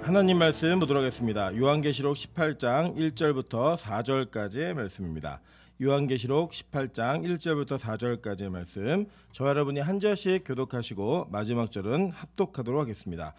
하나님 말씀 보도록 하겠습니다. 요한계시록 18장 1절부터 4절까지의 말씀입니다. 요한계시록 18장 1절부터 4절까지의 말씀, 저 여러분이 한 절씩 교독하시고 마지막 절은 합독하도록 하겠습니다.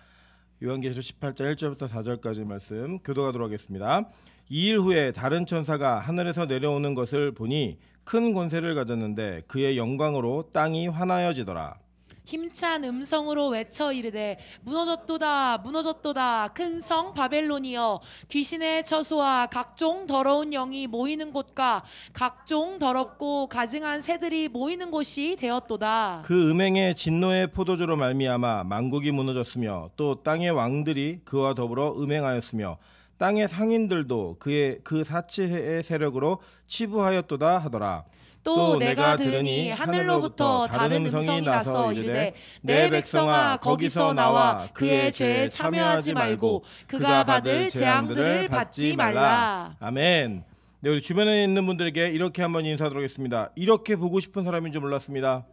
요한계시록 18장 1절부터 4절까지의 말씀 교독하도록 하겠습니다. 2일 후에 다른 천사가 하늘에서 내려오는 것을 보니 큰 권세를 가졌는데 그의 영광으로 땅이 환하여지더라. 힘찬 음성으로 외쳐 이르되 무너졌도다 무너졌도다 큰 성 바벨론이여, 귀신의 처소와 각종 더러운 영이 모이는 곳과 각종 더럽고 가증한 새들이 모이는 곳이 되었도다. 그 음행의 진노의 포도주로 말미암아 만국이 무너졌으며 또 땅의 왕들이 그와 더불어 음행하였으며 땅의 상인들도 그 사치의 세력으로 치부하였도다 하더라. 또 내가 들으니 하늘로부터 다른 음성이 나서 이르되 내 백성아 거기서 나와 그의 죄에 참여하지 말고 그가 받을 재앙들을 받지 말라. 아멘. 네, 우리 주변에 있는 분들에게 이렇게 한번 인사드리도록 하겠습니다. 이렇게 보고 싶은 사람인 줄 몰랐습니다.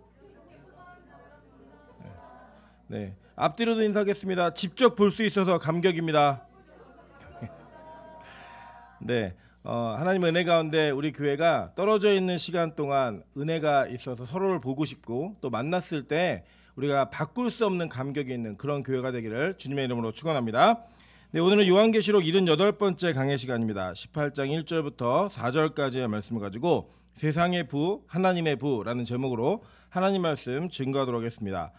네, 앞뒤로도 인사하겠습니다. 직접 볼 수 있어서 감격입니다. 네, 하나님의 은혜 가운데 우리 교회가 떨어져 있는 시간 동안 은혜가 있어서 서로를 보고 싶고 또 만났을 때 우리가 바꿀 수 없는 감격이 있는 그런 교회가 되기를 주님의 이름으로 축원합니다. 네, 오늘은 요한계시록 78번째 강의 시간입니다. 18장 1절부터 4절까지의 말씀을 가지고 세상의 부, 하나님의 부라는 제목으로 하나님 말씀 증거하도록 하겠습니다.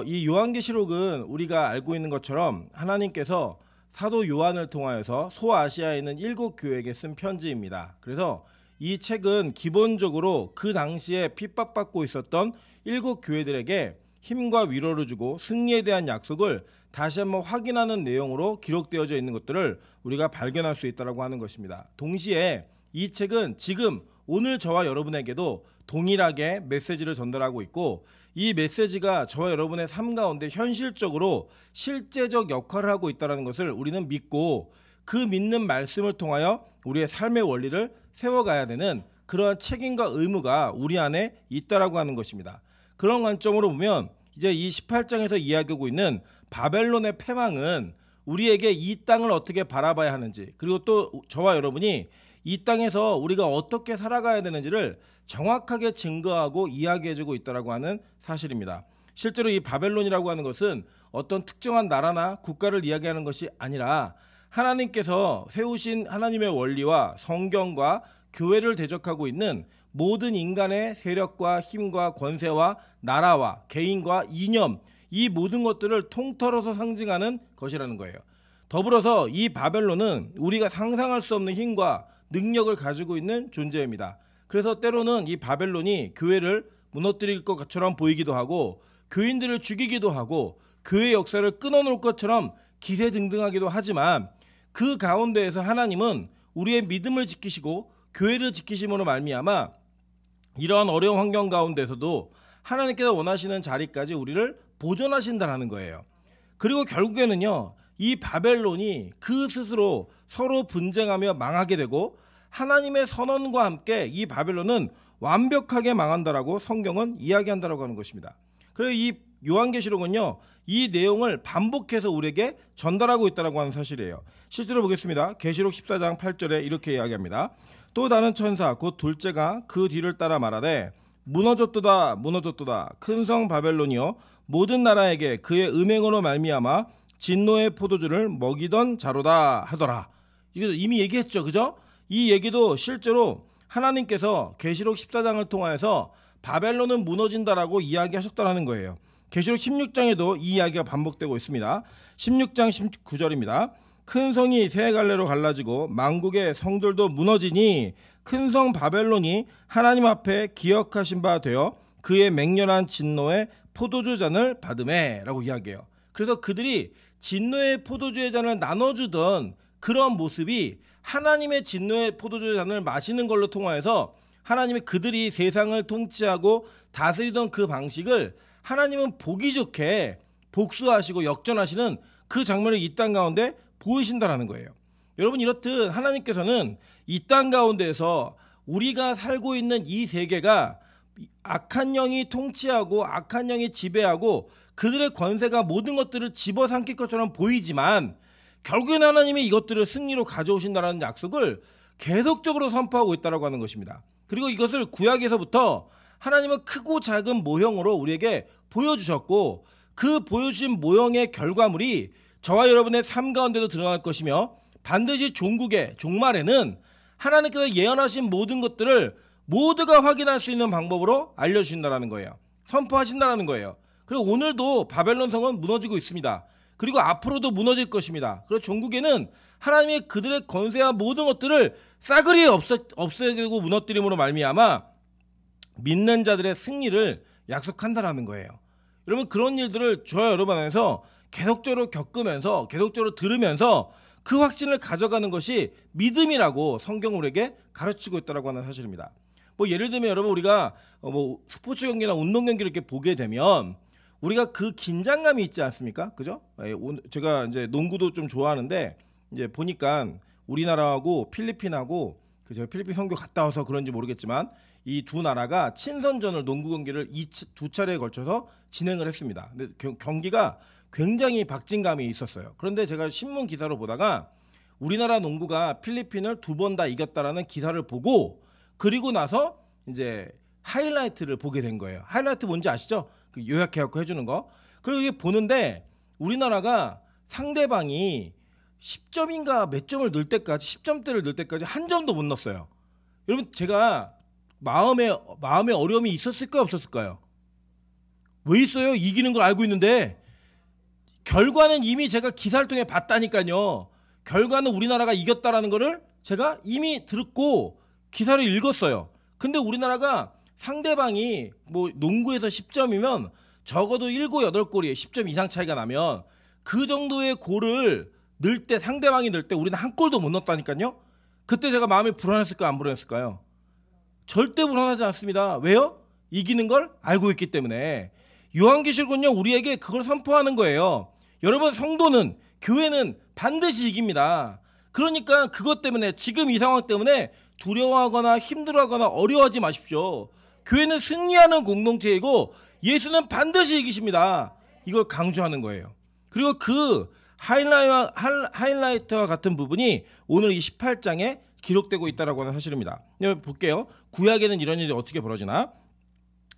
이 요한계시록은 우리가 알고 있는 것처럼 하나님께서 사도 요한을 통하여서 소아시아에 있는 7교회에게 쓴 편지입니다. 그래서 이 책은 기본적으로 그 당시에 핍박받고 있었던 7교회들에게 힘과 위로를 주고 승리에 대한 약속을 다시 한번 확인하는 내용으로 기록되어져 있는 것들을 우리가 발견할 수 있다고 하는 것입니다. 동시에 이 책은 지금 오늘 저와 여러분에게도 동일하게 메시지를 전달하고 있고, 이 메시지가 저와 여러분의 삶 가운데 현실적으로 실제적 역할을 하고 있다는 것을 우리는 믿고 그 믿는 말씀을 통하여 우리의 삶의 원리를 세워가야 되는 그러한 책임과 의무가 우리 안에 있다라고 하는 것입니다. 그런 관점으로 보면 이제 이 18장에서 이야기하고 있는 바벨론의 패망은 우리에게 이 땅을 어떻게 바라봐야 하는지, 그리고 또 저와 여러분이 이 땅에서 우리가 어떻게 살아가야 되는지를 정확하게 증거하고 이야기해주고 있다고 하는 사실입니다. 실제로 이 바벨론이라고 하는 것은 어떤 특정한 나라나 국가를 이야기하는 것이 아니라 하나님께서 세우신 하나님의 원리와 성경과 교회를 대적하고 있는 모든 인간의 세력과 힘과 권세와 나라와 개인과 이념, 이 모든 것들을 통틀어서 상징하는 것이라는 거예요. 더불어서 이 바벨론은 우리가 상상할 수 없는 힘과 능력을 가지고 있는 존재입니다. 그래서 때로는 이 바벨론이 교회를 무너뜨릴 것처럼 보이기도 하고 교인들을 죽이기도 하고 교회 역사를 끊어놓을 것처럼 기세등등하기도 하지만 그 가운데에서 하나님은 우리의 믿음을 지키시고 교회를 지키심으로 말미암아 이러한 어려운 환경 가운데서도 하나님께서 원하시는 자리까지 우리를 보존하신다는 거예요. 그리고 결국에는요, 이 바벨론이 그 스스로 서로 분쟁하며 망하게 되고 하나님의 선언과 함께 이 바벨론은 완벽하게 망한다라고 성경은 이야기한다라고 하는 것입니다. 그래서 이 요한계시록은요, 이 내용을 반복해서 우리에게 전달하고 있다라고 하는 사실이에요. 실제로 보겠습니다. 계시록 14장 8절에 이렇게 이야기합니다. 또 다른 천사 곧 둘째가 그 뒤를 따라 말하되 무너졌도다 무너졌도다 큰 성 바벨론이여, 모든 나라에게 그의 음행으로 말미암아 진노의 포도주를 먹이던 자로다 하더라. 이거 이미 얘기했죠, 그죠? 이 얘기도 실제로 하나님께서 계시록 14장을 통하여서 바벨론은 무너진다라고 이야기하셨다는 거예요. 계시록 16장에도 이 이야기가 반복되고 있습니다. 16장 19절입니다. 큰 성이 세 갈래로 갈라지고 만국의 성들도 무너지니 큰 성 바벨론이 하나님 앞에 기억하신 바 되어 그의 맹렬한 진노의 포도주 잔을 받으매 라고 이야기해요. 그래서 그들이 진노의 포도주의 잔을 나눠주던 그런 모습이 하나님의 진노의 포도주의 잔을 마시는 걸로 통하여서 하나님이 그들이 세상을 통치하고 다스리던 그 방식을 하나님은 보기 좋게 복수하시고 역전하시는 그 장면을 이 땅 가운데 보이신다라는 거예요. 여러분, 이렇듯 하나님께서는 이 땅 가운데에서 우리가 살고 있는 이 세계가 악한 영이 통치하고 악한 영이 지배하고 그들의 권세가 모든 것들을 집어삼킬 것처럼 보이지만 결국엔 하나님이 이것들을 승리로 가져오신다는 약속을 계속적으로 선포하고 있다고 하는 것입니다. 그리고 이것을 구약에서부터 하나님은 크고 작은 모형으로 우리에게 보여주셨고 그 보여주신 모형의 결과물이 저와 여러분의 삶 가운데도 드러날 것이며 반드시 종국의 종말에는 하나님께서 예언하신 모든 것들을 모두가 확인할 수 있는 방법으로 알려주신다는 거예요. 선포하신다는 거예요. 그리고 오늘도 바벨론 성은 무너지고 있습니다. 그리고 앞으로도 무너질 것입니다. 그리고 종국에는 하나님의 그들의 권세와 모든 것들을 싸그리 없애고 무너뜨림으로 말미암아 믿는 자들의 승리를 약속한다라는 거예요. 여러분 그런 일들을 저와 여러분 안에서 계속적으로 겪으면서 계속적으로 들으면서 그 확신을 가져가는 것이 믿음이라고 성경 우리에게 가르치고 있다고 하는 사실입니다. 뭐 예를 들면 여러분 우리가 뭐 스포츠 경기나 운동 경기를 이렇게 보게 되면 우리가 그 긴장감이 있지 않습니까? 그죠? 제가 이제 농구도 좀 좋아하는데 이제 보니까 우리나라하고 필리핀하고 제가 필리핀 선교 갔다 와서 그런지 모르겠지만 이 두 나라가 친선전을 농구 경기를 두 차례에 걸쳐서 진행을 했습니다. 근데 경기가 굉장히 박진감이 있었어요. 그런데 제가 신문 기사로 보다가 우리나라 농구가 필리핀을 2번 다 이겼다라는 기사를 보고 그리고 나서 이제 하이라이트를 보게 된 거예요. 하이라이트 뭔지 아시죠? 그 요약해갖고 해주는 거. 그리고 이게 보는데 우리나라가 상대방이 10점인가 몇 점을 넣을 때까지 10점대를 넣을 때까지 한 점도 못 넣었어요. 여러분 제가 마음에 어려움이 있었을까요 없었을까요? 왜 있어요? 이기는 걸 알고 있는데 결과는 이미 제가 기사를 통해 봤다니까요. 결과는 우리나라가 이겼다라는 거를 제가 이미 듣고 기사를 읽었어요. 근데 우리나라가 상대방이 뭐 농구에서 10점이면 적어도 7, 8골이에요. 10점 이상 차이가 나면 그 정도의 골을 넣을 때 상대방이 넣을 때 우리는 한 골도 못 넣었다니까요. 그때 제가 마음이 불안했을까요? 안 불안했을까요? 절대 불안하지 않습니다. 왜요? 이기는 걸 알고 있기 때문에. 요한계시록은요 우리에게 그걸 선포하는 거예요. 여러분 성도는 교회는 반드시 이깁니다. 그러니까 그것 때문에 지금 이 상황 때문에 두려워하거나 힘들어하거나 어려워하지 마십시오. 교회는 승리하는 공동체이고 예수는 반드시 이기십니다. 이걸 강조하는 거예요. 그리고 그 하이라이트와 같은 부분이 오늘 이 18장에 기록되고 있다고 하는 사실입니다. 여러분 볼게요. 구약에는 이런 일이 어떻게 벌어지나?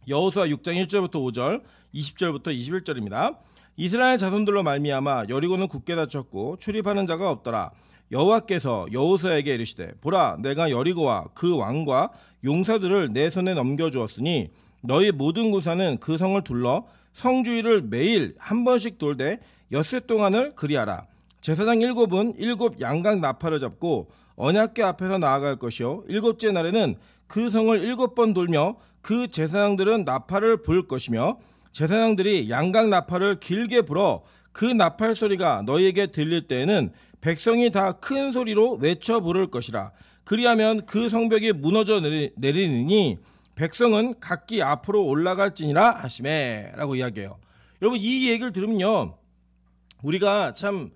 여호수아 6장 1절부터 5절 20절부터 21절입니다. 이스라엘 자손들로 말미암아 여리고는 굳게 닫혔고 출입하는 자가 없더라. 여호와께서 여호수아에게 이르시되 보라 내가 여리고와 그 왕과 용사들을 내 손에 넘겨주었으니 너희 모든 군사는 그 성을 둘러 성 주위를 매일 한 번씩 돌되 엿새 동안을 그리하라. 제사장 7은 7 양각 나팔을 잡고 언약궤 앞에서 나아갈 것이요 7째 날에는 그 성을 7번 돌며 그 제사장들은 나팔을 불 것이며 제사장들이 양각 나팔을 길게 불어 그 나팔 소리가 너희에게 들릴 때에는 백성이 다 큰 소리로 외쳐 부를 것이라. 그리하면 그 성벽이 무너져 내리니 백성은 각기 앞으로 올라갈지니라 하시매 라고 이야기해요. 여러분 이 얘기를 들으면요 우리가 참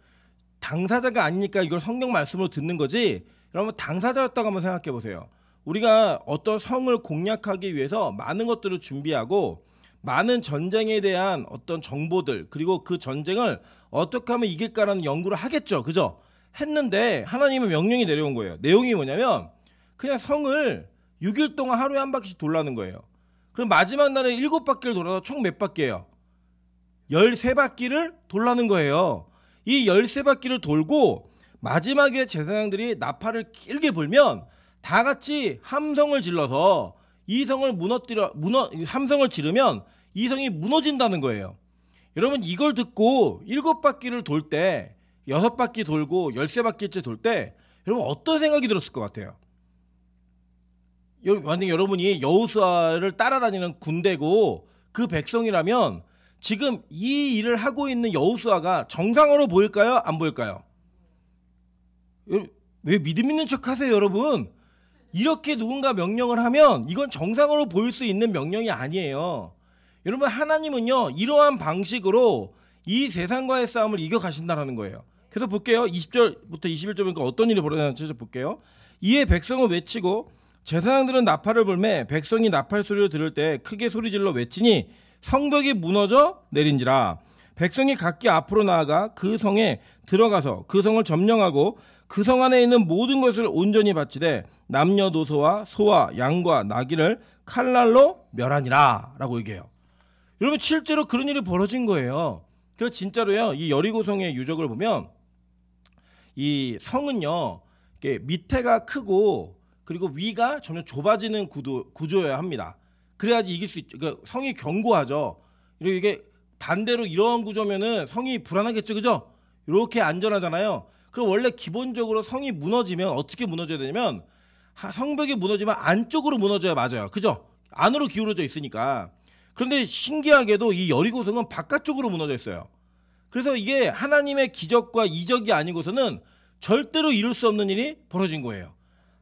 당사자가 아니니까 이걸 성경 말씀으로 듣는 거지 여러분 당사자였다고 한번 생각해 보세요. 우리가 어떤 성을 공략하기 위해서 많은 것들을 준비하고 많은 전쟁에 대한 어떤 정보들 그리고 그 전쟁을 어떻게 하면 이길까라는 연구를 하겠죠. 그죠? 했는데 하나님의 명령이 내려온 거예요. 내용이 뭐냐면 그냥 성을 6일 동안 하루에 한 바퀴씩 돌라는 거예요. 그럼 마지막 날에 7바퀴를 돌아서 총 몇 바퀴예요? 13바퀴를 돌라는 거예요. 이 13바퀴를 돌고 마지막에 제사장들이 나팔을 길게 불면 다 같이 함성을 질러서 이 성을 함성을 지르면 이 성이 무너진다는 거예요. 여러분 이걸 듣고 7바퀴를 돌 때 6바퀴 돌고 13바퀴째 돌 때 여러분 어떤 생각이 들었을 것 같아요? 만약 여러분이 여호수아를 따라다니는 군대고 그 백성이라면 지금 이 일을 하고 있는 여호수아가 정상으로 보일까요? 안 보일까요? 왜 믿음 있는 척 하세요 여러분? 이렇게 누군가 명령을 하면 이건 정상으로 보일 수 있는 명령이 아니에요. 여러분 하나님은요 이러한 방식으로 이 세상과의 싸움을 이겨가신다는 거예요. 그래서 볼게요. 20절부터 21절 보니까 어떤 일이 벌어졌는지 볼게요. 이에 백성은 외치고 제사장들은 나팔을 불매 백성이 나팔 소리를 들을 때 크게 소리질러 외치니 성벽이 무너져 내린지라. 백성이 각기 앞으로 나아가 그 성에 들어가서 그 성을 점령하고 그 성 안에 있는 모든 것을 온전히 바치되 남녀노소와 소와 양과 나귀를 칼날로 멸하니라 라고 얘기해요. 여러분 실제로 그런 일이 벌어진 거예요. 그래서 진짜로요, 이 여리고성의 유적을 보면 이 성은요, 이게 밑에가 크고 그리고 위가 점점 좁아지는 구조여야 합니다. 그래야지 이길 수 있죠. 그러니까 성이 견고하죠. 그리고 이게 반대로 이런 구조면은 성이 불안하겠죠, 그죠? 이렇게 안전하잖아요. 그럼 원래 기본적으로 성이 무너지면 어떻게 무너져야 되냐면 성벽이 무너지면 안쪽으로 무너져야 맞아요, 그죠? 안으로 기울어져 있으니까. 그런데 신기하게도 이 여리고성은 바깥쪽으로 무너져 있어요. 그래서 이게 하나님의 기적과 이적이 아니고서는 절대로 이룰 수 없는 일이 벌어진 거예요.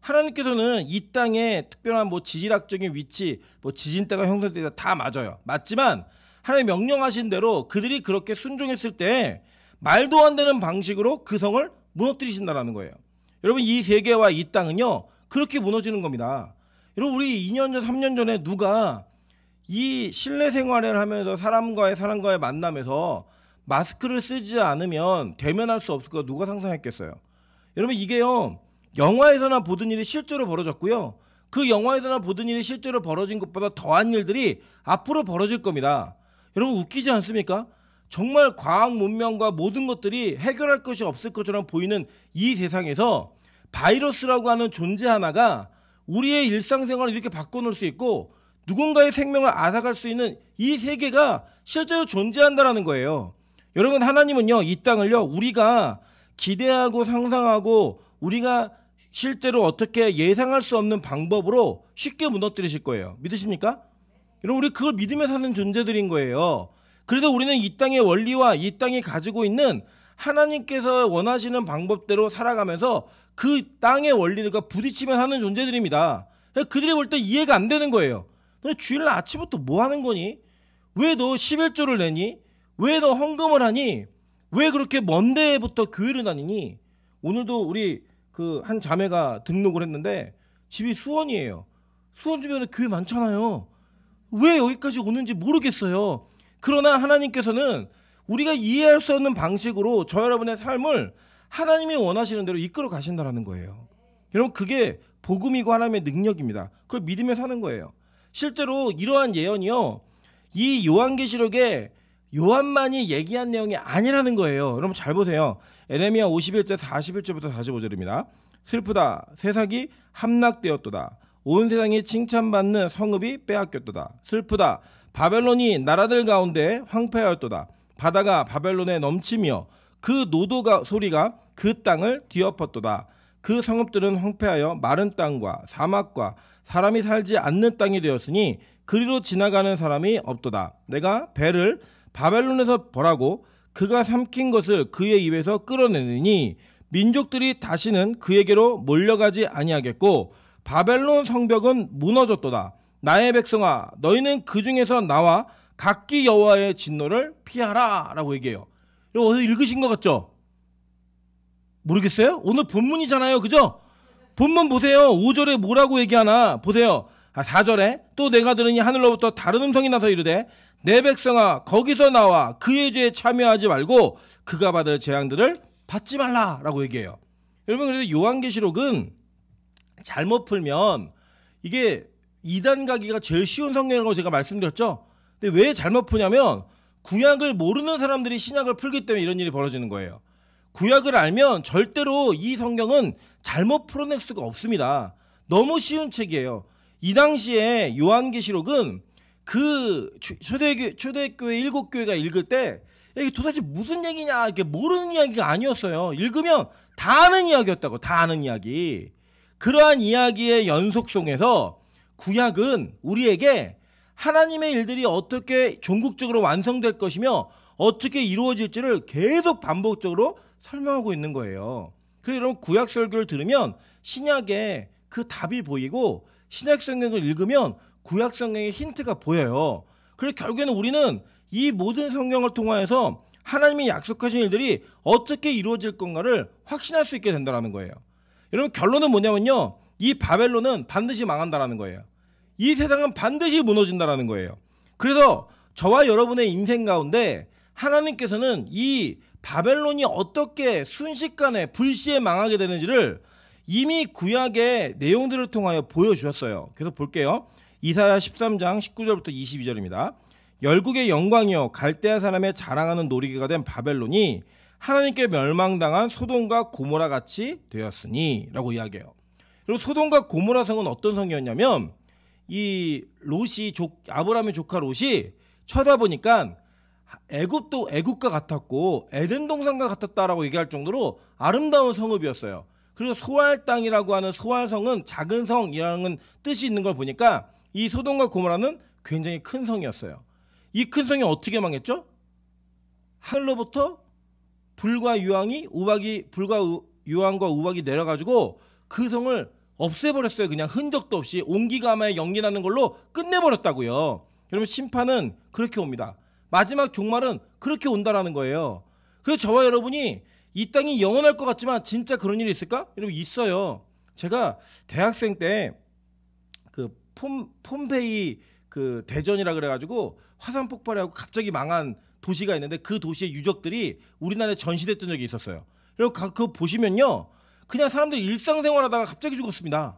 하나님께서는 이 땅에 특별한 뭐 지질학적인 위치, 뭐 지진대가 형성되다 다 맞아요. 맞지만 하나님 명령하신 대로 그들이 그렇게 순종했을 때 말도 안 되는 방식으로 그 성을 무너뜨리신다라는 거예요. 여러분 이 세계와 이 땅은요 그렇게 무너지는 겁니다. 여러분 우리 2년 전 3년 전에 누가 이 실내 생활을 하면서 사람과의 만남에서 마스크를 쓰지 않으면 대면할 수 없을 거 누가 상상했겠어요. 여러분 이게요 영화에서나 보던 일이 실제로 벌어졌고요, 그 영화에서나 보던 일이 실제로 벌어진 것보다 더한 일들이 앞으로 벌어질 겁니다. 여러분 웃기지 않습니까? 정말 과학 문명과 모든 것들이 해결할 것이 없을 것처럼 보이는 이 세상에서 바이러스라고 하는 존재 하나가 우리의 일상생활을 이렇게 바꿔놓을 수 있고 누군가의 생명을 앗아갈 수 있는 이 세계가 실제로 존재한다는 거예요. 여러분 하나님은요 이 땅을요 우리가 기대하고 상상하고 우리가 실제로 어떻게 예상할 수 없는 방법으로 쉽게 무너뜨리실 거예요. 믿으십니까? 여러분 우리 그걸 믿으며 사는 존재들인 거예요. 그래서 우리는 이 땅의 원리와 이 땅이 가지고 있는 하나님께서 원하시는 방법대로 살아가면서 그 땅의 원리들과 부딪히며 사는 존재들입니다. 그들이 볼 때 이해가 안 되는 거예요. 너 주일날 아침부터 뭐 하는 거니? 왜 너 11조를 내니? 왜 너 헌금을 하니? 왜 그렇게 먼 데부터 교회를 다니니? 오늘도 우리 그 한 자매가 등록을 했는데 집이 수원이에요. 수원 주변에 교회 많잖아요. 왜 여기까지 오는지 모르겠어요. 그러나 하나님께서는 우리가 이해할 수 없는 방식으로 저 여러분의 삶을 하나님이 원하시는 대로 이끌어 가신다는 거예요. 여러분 그게 복음이고 하나님의 능력입니다. 그걸 믿으며 사는 거예요. 실제로 이러한 예언이요 이 요한계시록에 요한만이 얘기한 내용이 아니라는 거예요. 여러분 잘 보세요. 에레미야 51절 41절부터 45절입니다. 슬프다 세상이 함락되었도다. 온 세상이 칭찬받는 성읍이 빼앗겼도다. 슬프다 바벨론이 나라들 가운데 황폐하였도다. 바다가 바벨론에 넘치며 그 노도 소리가 그 땅을 뒤엎었도다. 그 성읍들은 황폐하여 마른 땅과 사막과 사람이 살지 않는 땅이 되었으니 그리로 지나가는 사람이 없도다. 내가 배를 바벨론에서 벌하고 그가 삼킨 것을 그의 입에서 끌어내느니 민족들이 다시는 그에게로 몰려가지 아니하겠고 바벨론 성벽은 무너졌도다. 나의 백성아 너희는 그 중에서 나와 각기 여호와의 진노를 피하라 라고 얘기해요. 이거 어디서 읽으신 것 같죠? 모르겠어요? 오늘 본문이잖아요, 그죠? 본문 보세요. 5절에 뭐라고 얘기하나 보세요. 4절에 또 내가 들으니 하늘로부터 다른 음성이 나서 이르되 내 백성아 거기서 나와 그의 죄에 참여하지 말고 그가 받을 재앙들을 받지 말라 라고 얘기해요. 여러분 그래서 요한계시록은 잘못 풀면 이게 이단 가기가 제일 쉬운 성경이라고 제가 말씀드렸죠. 근데 왜 잘못 푸냐면 구약을 모르는 사람들이 신약을 풀기 때문에 이런 일이 벌어지는 거예요. 구약을 알면 절대로 이 성경은 잘못 풀어낼 수가 없습니다. 너무 쉬운 책이에요. 이 당시에 요한계시록은 그 초대교회 7교회가 읽을 때 이게 도대체 무슨 얘기냐 이렇게 모르는 이야기가 아니었어요. 읽으면 다 아는 이야기였다고. 다 아는 이야기. 그러한 이야기의 연속성에서 구약은 우리에게 하나님의 일들이 어떻게 종국적으로 완성될 것이며 어떻게 이루어질지를 계속 반복적으로 설명하고 있는 거예요. 그래서 여러분 구약 설교를 들으면 신약에 그 답이 보이고 신약 성경을 읽으면 구약 성경의 힌트가 보여요. 그래서 결국에는 우리는 이 모든 성경을 통하여서 하나님이 약속하신 일들이 어떻게 이루어질 건가를 확신할 수 있게 된다는 거예요. 여러분 결론은 뭐냐면요. 이 바벨론은 반드시 망한다라는 거예요. 이 세상은 반드시 무너진다라는 거예요. 그래서 저와 여러분의 인생 가운데 하나님께서는 이 바벨론이 어떻게 순식간에 불시에 망하게 되는지를 이미 구약의 내용들을 통하여 보여주셨어요. 그래서 볼게요. 이사야 13장 19절부터 22절입니다. 열국의 영광이여 갈대아 사람의 자랑하는 놀이개가 된 바벨론이 하나님께 멸망당한 소돔과 고모라 같이 되었으니 라고 이야기해요. 그리고 소돔과 고모라 성은 어떤 성이었냐면 이 롯이 아브라함의 조카 롯이 쳐다보니까 애국과 같았고 에덴 동산과 같았다라고 얘기할 정도로 아름다운 성읍이었어요. 그리고 소알 땅이라고 하는 소알 성은 작은 성이라는 뜻이 있는 걸 보니까 이 소돔과 고모라는 굉장히 큰 성이었어요. 이 큰 성이 어떻게 망했죠? 하늘로부터 불과 유황과 우박이 내려가지고 그 성을 없애버렸어요. 그냥 흔적도 없이 온기가마에 연기 나는 걸로 끝내버렸다고요. 여러분 심판은 그렇게 옵니다. 마지막 종말은 그렇게 온다라는 거예요. 그래서 저와 여러분이 이 땅이 영원할 것 같지만 진짜 그런 일이 있을까? 여러분 있어요. 제가 대학생 때 그 폼페이 그 대전이라 그래가지고 화산 폭발하고 갑자기 망한 도시가 있는데 그 도시의 유적들이 우리나라에 전시됐던 적이 있었어요. 그리고 그거 보시면요, 그냥 사람들이 일상생활하다가 갑자기 죽었습니다.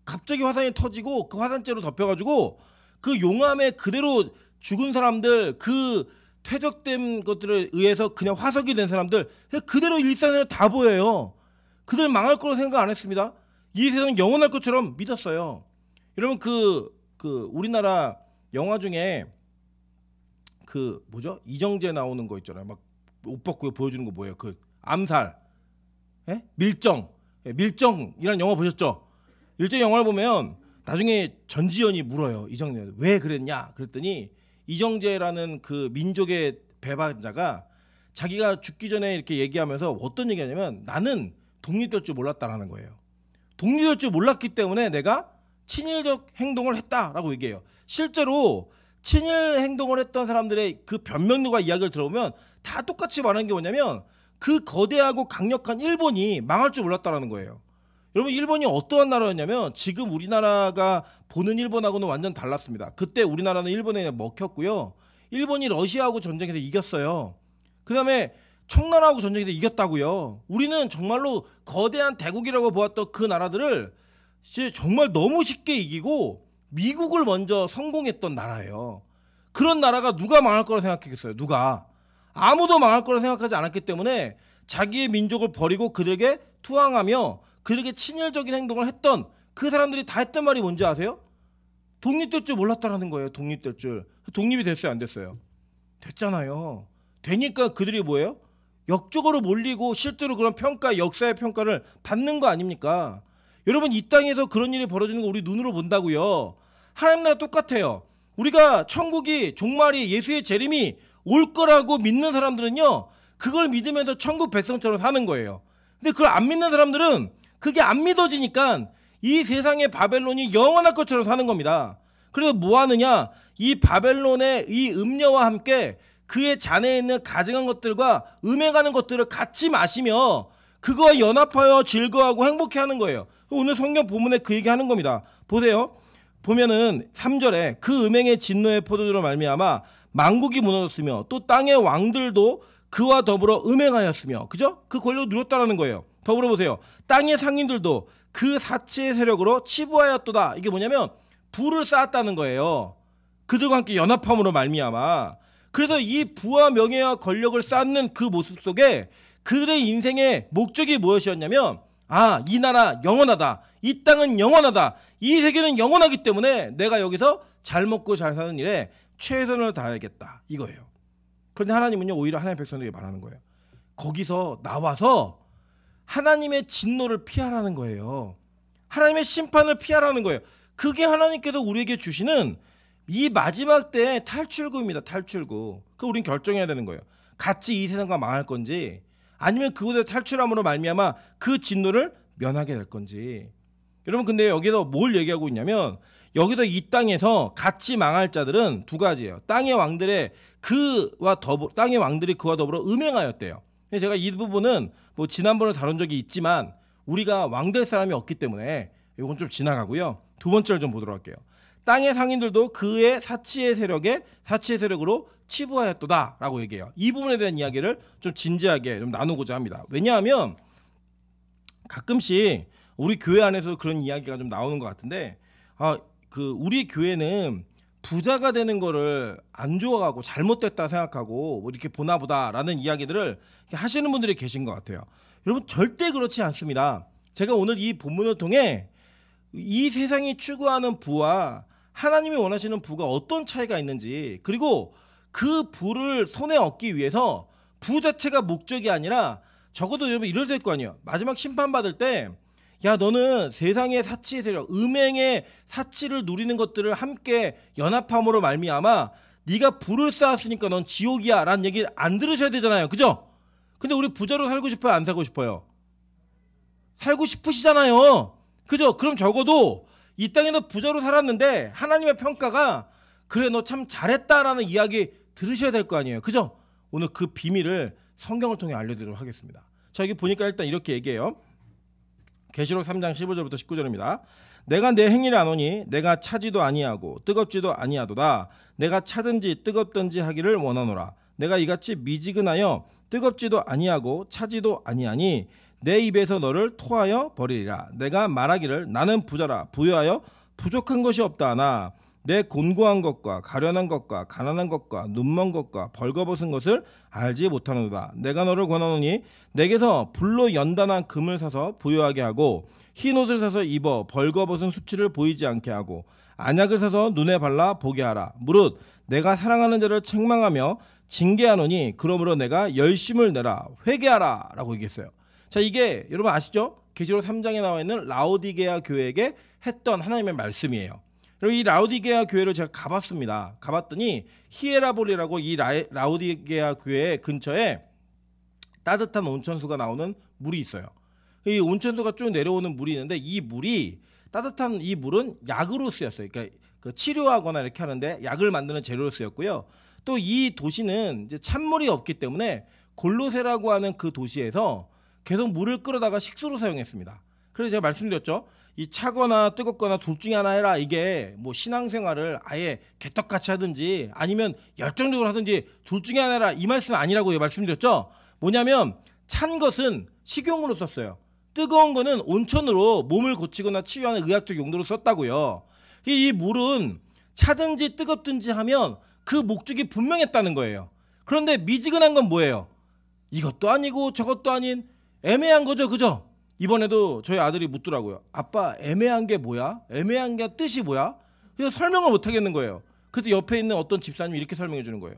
갑자기 화산이 터지고 그 화산재로 덮여가지고 그 용암에 그대로 죽은 사람들, 그 퇴적된 것들에 의해서 그냥 화석이 된 사람들 그대로 일상생활 다 보여요. 그들 망할 거라고 생각 안 했습니다. 이 세상 영원할 것처럼 믿었어요. 여러분 그 우리나라 영화 중에 그 뭐죠? 이정재 나오는 거 있잖아요. 막 옷 벗고 보여주는 거 뭐예요? 그 암살, 밀정이라는 영화 보셨죠? 일제 영화를 보면 나중에 전지현이 물어요. 이정재 왜 그랬냐? 그랬더니 이정재라는 그 민족의 배반자가 자기가 죽기 전에 이렇게 얘기하면서 어떤 얘기하냐면 나는 독립될 줄 몰랐다라는 거예요. 독립될 줄 몰랐기 때문에 내가 친일적 행동을 했다라고 얘기해요. 실제로 친일 행동을 했던 사람들의 그 변명과 이야기를 들어보면 다 똑같이 말하는 게 뭐냐면 그 거대하고 강력한 일본이 망할 줄 몰랐다라는 거예요. 여러분 일본이 어떠한 나라였냐면 지금 우리나라가 보는 일본하고는 완전 달랐습니다. 그때 우리나라는 일본에 먹혔고요. 일본이 러시아하고 전쟁에서 이겼어요. 그 다음에 청나라하고 전쟁에서 이겼다고요. 우리는 정말로 거대한 대국이라고 보았던 그 나라들을 정말 너무 쉽게 이기고 미국을 먼저 성공했던 나라예요. 그런 나라가 누가 망할 거라 생각했겠어요? 누가? 아무도 망할 거라 생각하지 않았기 때문에 자기의 민족을 버리고 그들에게 투항하며 그들에게 친일적인 행동을 했던 그 사람들이 다 했던 말이 뭔지 아세요? 독립될 줄 몰랐다라는 거예요. 독립될 줄. 독립이 됐어요? 안 됐어요? 됐잖아요. 되니까 그들이 뭐예요? 역적으로 몰리고 실제로 그런 평가, 역사의 평가를 받는 거 아닙니까? 여러분 이 땅에서 그런 일이 벌어지는 거 우리 눈으로 본다고요. 하나님 나라 똑같아요. 우리가 천국이 종말이 예수의 재림이 올 거라고 믿는 사람들은요, 그걸 믿으면서 천국 백성처럼 사는 거예요. 근데 그걸 안 믿는 사람들은 그게 안 믿어지니까 이 세상의 바벨론이 영원할 것처럼 사는 겁니다. 그래서 뭐 하느냐? 이 바벨론의 이 음녀와 함께 그의 잔해에 있는 가증한 것들과 음행하는 것들을 같이 마시며 그거와 연합하여 즐거워하고 행복해하는 거예요. 오늘 성경 본문에 그 얘기하는 겁니다. 보세요. 보면은 3절에 그 음행의 진노의 포도주로 말미암아 만국이 무너졌으며 또 땅의 왕들도 그와 더불어 음행하였으며, 그죠? 그 권력을 누렸다라는 거예요. 더불어 보세요. 땅의 상인들도 그 사치의 세력으로 치부하였도다. 이게 뭐냐면 부를 쌓았다는 거예요. 그들과 함께 연합함으로 말미암아. 그래서 이 부와 명예와 권력을 쌓는 그 모습 속에 그들의 인생의 목적이 무엇이었냐면, 아, 이 나라 영원하다, 이 땅은 영원하다, 이 세계는 영원하기 때문에 내가 여기서 잘 먹고 잘 사는 일에 최선을 다해야겠다, 이거예요. 그런데 하나님은요, 오히려 하나님의 백성들에게 말하는 거예요. 거기서 나와서 하나님의 진노를 피하라는 거예요. 하나님의 심판을 피하라는 거예요. 그게 하나님께서 우리에게 주시는 이 마지막 때의 탈출구입니다. 탈출구. 그거 우린 결정해야 되는 거예요. 같이 이 세상과 망할 건지, 아니면 그곳에 탈출함으로 말미암아 그 진노를 면하게 될 건지. 여러분 근데 여기서 뭘 얘기하고 있냐면, 여기서 이 땅에서 같이 망할 자들은 두 가지예요. 땅의 왕들이 그와 더불어 음행하였대요. 제가 이 부분은 뭐 지난번에 다룬 적이 있지만 우리가 왕 될 사람이 없기 때문에 이건 좀 지나가고요. 두 번째를 좀 보도록 할게요. 땅의 상인들도 그의 사치의 세력으로 치부하였도다라고 얘기해요. 이 부분에 대한 이야기를 좀 진지하게 좀 나누고자 합니다. 왜냐하면 가끔씩 우리 교회 안에서 그런 이야기가 좀 나오는 것 같은데, 우리 교회는 부자가 되는 거를 안 좋아하고 잘못됐다 생각하고 뭐 이렇게 보나보다라는 이야기들을 하시는 분들이 계신 것 같아요. 여러분 절대 그렇지 않습니다. 제가 오늘 이 본문을 통해 이 세상이 추구하는 부와 하나님이 원하시는 부가 어떤 차이가 있는지, 그리고 그 부를 손에 얻기 위해서 부 자체가 목적이 아니라 적어도 여러분 이럴 될 거 아니에요. 마지막 심판받을 때 야 너는 세상의 사치의 세력, 음행의 사치를 누리는 것들을 함께 연합함으로 말미암아 네가 부를 쌓았으니까 넌 지옥이야 라는 얘기 안 들으셔야 되잖아요. 그죠? 근데 우리 부자로 살고 싶어요? 안 살고 싶어요? 살고 싶으시잖아요. 그죠? 그럼 적어도 이 땅에서 부자로 살았는데 하나님의 평가가 그래 너 참 잘했다라는 이야기 들으셔야 될 거 아니에요. 그죠? 오늘 그 비밀을 성경을 통해 알려드리도록 하겠습니다. 자, 여기 보니까 일단 이렇게 얘기해요. 계시록 3장 15절부터 19절입니다. 내가 내 행위를 아노니 내가 차지도 아니하고 뜨겁지도 아니하도다. 내가 차든지 뜨겁든지 하기를 원하노라. 내가 이같이 미지근하여 뜨겁지도 아니하고 차지도 아니하니 내 입에서 너를 토하여 버리리라. 내가 말하기를 나는 부자라 부유하여 부족한 것이 없다 하나 내 곤고한 것과 가련한 것과 가난한 것과 눈먼 것과 벌거벗은 것을 알지 못하노다. 내가 너를 권하노니 내게서 불로 연단한 금을 사서 부유하게 하고 흰 옷을 사서 입어 벌거벗은 수치를 보이지 않게 하고 안약을 사서 눈에 발라 보게 하라. 무릇 내가 사랑하는 자를 책망하며 징계하노니 그러므로 내가 열심을 내라 회개하라 라고 얘기했어요. 자, 이게 여러분 아시죠? 계시록 3장에 나와 있는 라오디게아 교회에게 했던 하나님의 말씀이에요. 그리고 이 라오디게아 교회를 제가 가봤습니다. 가봤더니 히에라볼이라고 이 라오디게아 교회 근처에 따뜻한 온천수가 나오는 물이 있어요. 이 온천수가 쭉 내려오는 물이 있는데 이 물이 따뜻한 이 물은 약으로 쓰였어요. 그러니까 그 치료하거나 이렇게 하는데 약을 만드는 재료로 쓰였고요. 또 이 도시는 이제 찬물이 없기 때문에 골로세라고 하는 그 도시에서 계속 물을 끌어다가 식수로 사용했습니다. 그래서 제가 말씀드렸죠. 이 차거나 뜨겁거나 둘 중에 하나 해라. 이게 뭐 신앙생활을 아예 개떡같이 하든지 아니면 열정적으로 하든지 둘 중에 하나 해라. 이 말씀 아니라고 말씀드렸죠. 뭐냐면 찬 것은 식용으로 썼어요. 뜨거운 거는 온천으로 몸을 고치거나 치유하는 의학적 용도로 썼다고요. 이 물은 차든지 뜨겁든지 하면 그 목적이 분명했다는 거예요. 그런데 미지근한 건 뭐예요? 이것도 아니고 저것도 아닌 애매한 거죠. 그죠? 이번에도 저희 아들이 묻더라고요. 아빠 애매한 게 뭐야? 애매한 게 뜻이 뭐야? 그래서 설명을 못 하겠는 거예요. 그래서 옆에 있는 어떤 집사님이 이렇게 설명해 주는 거예요.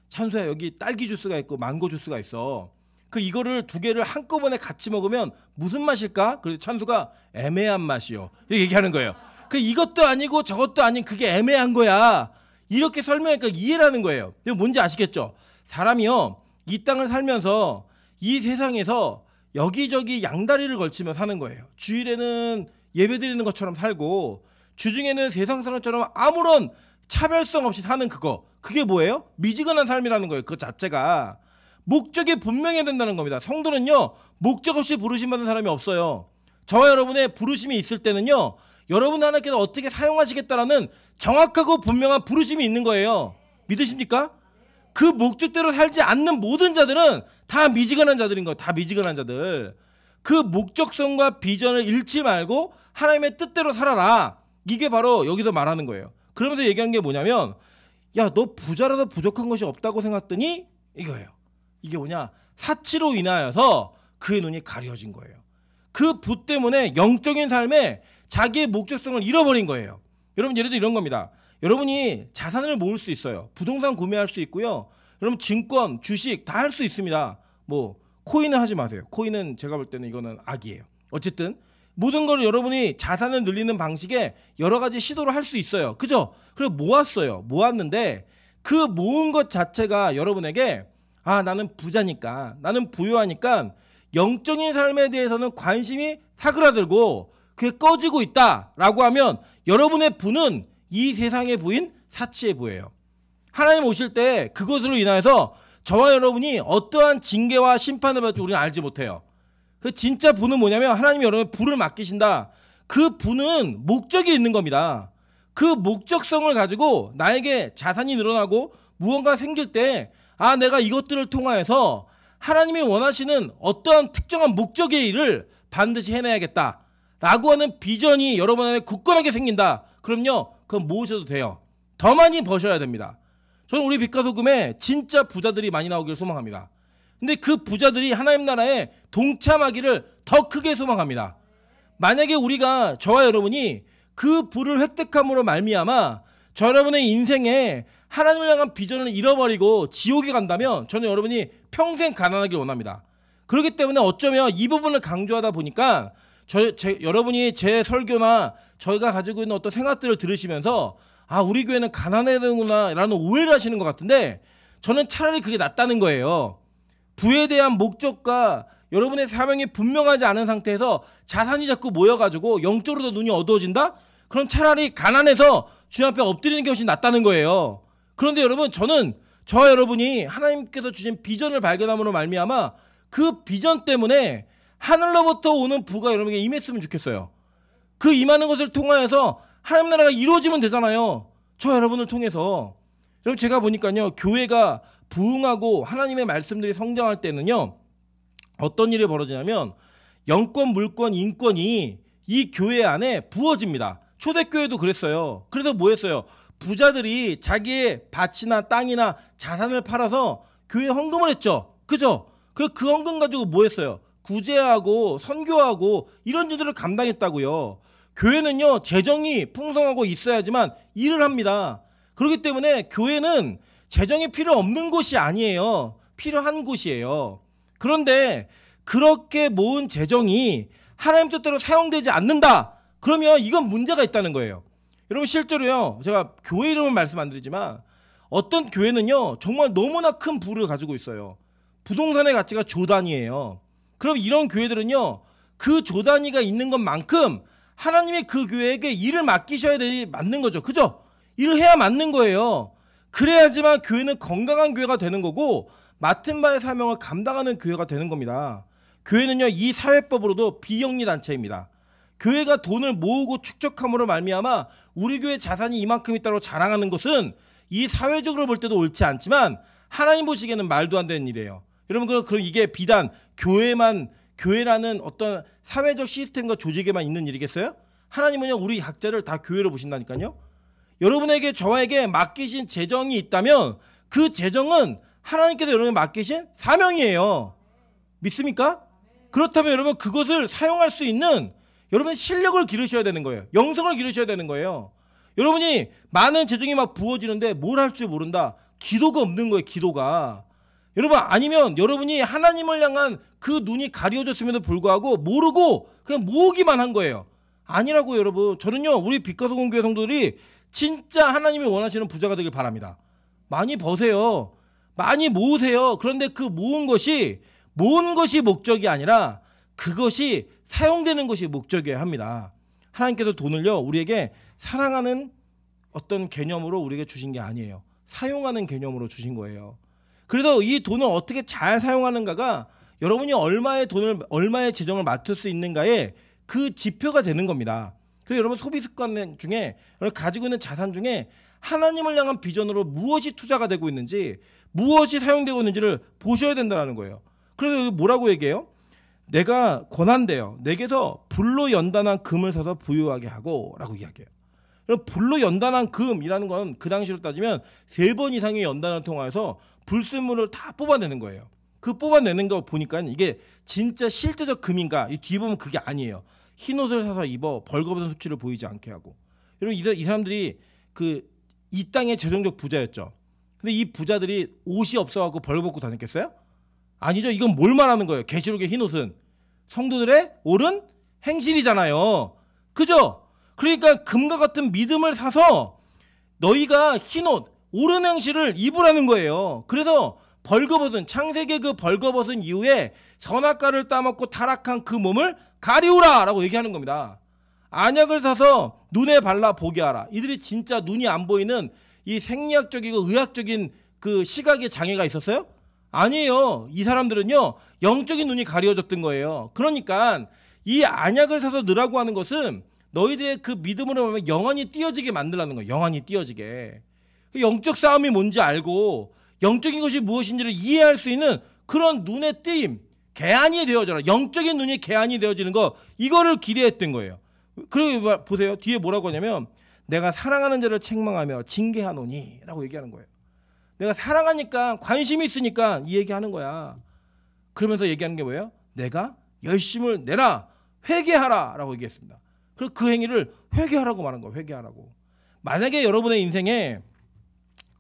찬수야 여기 딸기 주스가 있고 망고 주스가 있어. 그 이거를 두 개를 한꺼번에 같이 먹으면 무슨 맛일까? 그래서 찬수가 애매한 맛이요. 이렇게 얘기하는 거예요. 그 이것도 아니고 저것도 아닌 그게 애매한 거야. 이렇게 설명하니까 이해를 하는 거예요. 이거 뭔지 아시겠죠? 사람이요 이 땅을 살면서 이 세상에서 여기저기 양다리를 걸치며 사는 거예요. 주일에는 예배드리는 것처럼 살고 주중에는 세상 사람처럼 아무런 차별성 없이 사는 그게 뭐예요? 미지근한 삶이라는 거예요. 그 자체가 목적이 분명해야 된다는 겁니다. 성도는요 목적 없이 부르심 받은 사람이 없어요. 저와 여러분의 부르심이 있을 때는요 여러분 하나님께서 어떻게 사용하시겠다라는 정확하고 분명한 부르심이 있는 거예요. 믿으십니까? 그 목적대로 살지 않는 모든 자들은 다 미지근한 자들인 거예요. 다 미지근한 자들. 그 목적성과 비전을 잃지 말고 하나님의 뜻대로 살아라. 이게 바로 여기서 말하는 거예요. 그러면서 얘기하는 게 뭐냐면 야, 너 부자라도 부족한 것이 없다고 생각했더니 이거예요. 이게 뭐냐? 사치로 인하여서 그의 눈이 가려진 거예요. 그 부 때문에 영적인 삶에 자기의 목적성을 잃어버린 거예요. 여러분 예를 들어 이런 겁니다. 여러분이 자산을 모을 수 있어요. 부동산 구매할 수 있고요. 여러분 증권, 주식 다 할 수 있습니다. 뭐 코인은 하지 마세요. 코인은 제가 볼 때는 이거는 악이에요. 어쨌든 모든 걸 여러분이 자산을 늘리는 방식에 여러 가지 시도를 할 수 있어요. 그죠? 그리고 모았어요. 모았는데 그 모은 것 자체가 여러분에게 나는 부자니까 나는 부유하니까 영적인 삶에 대해서는 관심이 사그라들고 그게 꺼지고 있다라고 하면 여러분의 부는 이 세상의 부인 사치의 부예요. 하나님 오실 때 그것으로 인하여서 저와 여러분이 어떠한 징계와 심판을 받을지 우리는 알지 못해요. 그 진짜 부는 뭐냐면 하나님이 여러분의 부를 맡기신다. 그 부는 목적이 있는 겁니다. 그 목적성을 가지고 나에게 자산이 늘어나고 무언가 생길 때 내가 이것들을 통하여서 하나님이 원하시는 어떠한 특정한 목적의 일을 반드시 해내야겠다라고 하는 비전이 여러분 안에 굳건하게 생긴다. 그럼요, 그건 모으셔도 돼요. 더 많이 버셔야 됩니다. 저는 우리 빛과 소금에 진짜 부자들이 많이 나오기를 소망합니다. 근데 그 부자들이 하나님 나라에 동참하기를 더 크게 소망합니다. 만약에 우리가, 저와 여러분이 그 부를 획득함으로 말미암아 저 여러분의 인생에 하나님을 향한 비전을 잃어버리고 지옥에 간다면 저는 여러분이 평생 가난하길 원합니다. 그렇기 때문에 어쩌면 이 부분을 강조하다 보니까 여러분이 제 설교나 저희가 가지고 있는 어떤 생각들을 들으시면서 우리 교회는 가난해야 되는구나 라는 오해를 하시는 것 같은데, 저는 차라리 그게 낫다는 거예요. 부에 대한 목적과 여러분의 사명이 분명하지 않은 상태에서 자산이 자꾸 모여가지고 영적으로도 눈이 어두워진다? 그럼 차라리 가난해서 주님 앞에 엎드리는 게 훨씬 낫다는 거예요. 그런데 여러분, 저는 저와 여러분이 하나님께서 주신 비전을 발견함으로 말미암아 그 비전 때문에 하늘로부터 오는 부가 여러분에게 임했으면 좋겠어요. 그 임하는 것을 통하여서 하나님 나라가 이루어지면 되잖아요. 저 여러분을 통해서. 여러분, 제가 보니까요, 교회가 부흥하고 하나님의 말씀들이 성장할 때는요, 어떤 일이 벌어지냐면 영권, 물권, 인권이 이 교회 안에 부어집니다. 초대교회도 그랬어요. 그래서 뭐 했어요? 부자들이 자기의 밭이나 땅이나 자산을 팔아서 교회에 헌금을 했죠. 그죠? 그래서 그 헌금 가지고 뭐 했어요? 구제하고 선교하고 이런 일들을 감당했다고요. 교회는요, 재정이 풍성하고 있어야지만 일을 합니다. 그렇기 때문에 교회는 재정이 필요 없는 곳이 아니에요. 필요한 곳이에요. 그런데 그렇게 모은 재정이 하나님 뜻대로 사용되지 않는다. 그러면 이건 문제가 있다는 거예요. 여러분, 실제로요, 제가 교회 이름은 말씀 안 드리지만 어떤 교회는요, 정말 너무나 큰 부를 가지고 있어요. 부동산의 가치가 조 단위예요. 그럼 이런 교회들은요, 그 조 단위가 있는 것만큼 하나님이 그 교회에게 일을 맡기셔야 되지, 맞는 거죠. 그죠? 일을 해야 맞는 거예요. 그래야지만 교회는 건강한 교회가 되는 거고 맡은 바의 사명을 감당하는 교회가 되는 겁니다. 교회는요, 이 사회법으로도 비영리 단체입니다. 교회가 돈을 모으고 축적함으로 말미암아 우리 교회 자산이 이만큼 있다고 자랑하는 것은 이 사회적으로 볼 때도 옳지 않지만 하나님 보시기에는 말도 안 되는 일이에요. 여러분, 그럼 이게 비단 교회라는 어떤 사회적 시스템과 조직에만 있는 일이겠어요? 하나님은요, 우리 각자를 다 교회로 보신다니까요. 여러분에게, 저에게 맡기신 재정이 있다면 그 재정은 하나님께서 여러분에게 맡기신 사명이에요. 믿습니까? 그렇다면 여러분, 그것을 사용할 수 있는 여러분 실력을 기르셔야 되는 거예요. 영성을 기르셔야 되는 거예요. 여러분이 많은 재정이 막 부어지는데 뭘 할 줄 모른다. 기도가 없는 거예요. 기도가. 여러분, 아니면 여러분이 하나님을 향한 그 눈이 가려졌음에도 불구하고 모르고 그냥 모으기만 한 거예요. 아니라고. 여러분, 저는요, 우리 빛과 소금 교회 성도들이 진짜 하나님이 원하시는 부자가 되길 바랍니다. 많이 버세요. 많이 모으세요. 그런데 그 모은 것이 목적이 아니라 그것이 사용되는 것이 목적이어야 합니다. 하나님께서 돈을요, 우리에게 사랑하는 어떤 개념으로 우리에게 주신 게 아니에요. 사용하는 개념으로 주신 거예요. 그래서 이 돈을 어떻게 잘 사용하는가가 여러분이 얼마의 재정을 맡을 수 있는가에 그 지표가 되는 겁니다. 그래서 여러분, 소비 습관 중에 가지고 있는 자산 중에 하나님을 향한 비전으로 무엇이 투자가 되고 있는지, 무엇이 사용되고 있는지를 보셔야 된다는 거예요. 그래서 뭐라고 얘기해요? 내가 권한대요. 내게서 불로 연단한 금을 사서 부유하게 하고 라고 이야기해요. 불로 연단한 금이라는 건 그 당시로 따지면 3번 이상의 연단을 통해서 불순물을 다 뽑아내는 거예요. 그 뽑아내는 거 보니까 이게 진짜 실제적 금인가? 이 뒤에 보면 그게 아니에요. 흰 옷을 사서 입어 벌거벗은 수치를 보이지 않게 하고. 여러분, 이 사람들이 이 땅의 재정적 부자였죠. 근데 이 부자들이 옷이 없어갖고 벌거벗고 다녔겠어요? 아니죠. 이건 뭘 말하는 거예요? 계시록의 흰 옷은 성도들의 옳은 행실이잖아요. 그죠? 그러니까 금과 같은 믿음을 사서 너희가 흰 옷, 옳은 행실을 입으라는 거예요. 그래서 벌거벗은, 창세기의 그 벌거벗은 이후에 선악과를 따먹고 타락한 그 몸을 가리우라 라고 얘기하는 겁니다. 안약을 사서 눈에 발라 보게 하라. 이들이 진짜 눈이 안 보이는 이 생리학적이고 의학적인 그 시각에 장애가 있었어요? 아니에요. 이 사람들은요, 영적인 눈이 가려졌던 거예요. 그러니까 이 안약을 사서 넣으라고 하는 것은 너희들의 그 믿음으로 보면 영원히 띄어지게 만들라는 거예요. 영원히 띄어지게. 영적 싸움이 뭔지 알고 영적인 것이 무엇인지를 이해할 수 있는 그런 눈의 띄임, 개안이 되어져라. 영적인 눈이 개안이 되어지는 거, 이거를 기대했던 거예요. 그리고 보세요. 뒤에 뭐라고 하냐면 내가 사랑하는 자를 책망하며 징계하노니 라고 얘기하는 거예요. 내가 사랑하니까 관심이 있으니까 이 얘기하는 거야. 그러면서 얘기하는 게 뭐예요? 내가 열심을 내라, 회개하라 라고 얘기했습니다. 그리고 그 행위를 회개하라고 말한 거예요. 회개하라고. 만약에 여러분의 인생에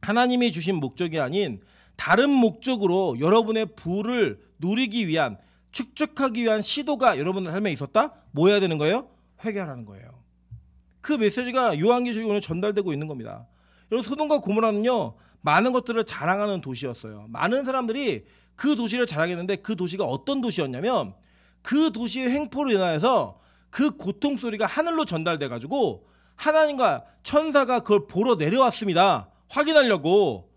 하나님이 주신 목적이 아닌 다른 목적으로 여러분의 부를 누리기 위한, 축적하기 위한 시도가 여러분의 삶에 있었다? 뭐 해야 되는 거예요? 회개하라는 거예요. 그 메시지가 요한계시록에 오늘 전달되고 있는 겁니다. 여러분, 소돔과 고모라는요, 많은 것들을 자랑하는 도시였어요. 많은 사람들이 그 도시를 자랑했는데 그 도시가 어떤 도시였냐면 그 도시의 횡포로 인하여서 그 고통 소리가 하늘로 전달돼 가지고 하나님과 천사가 그걸 보러 내려왔습니다. 확인하려고.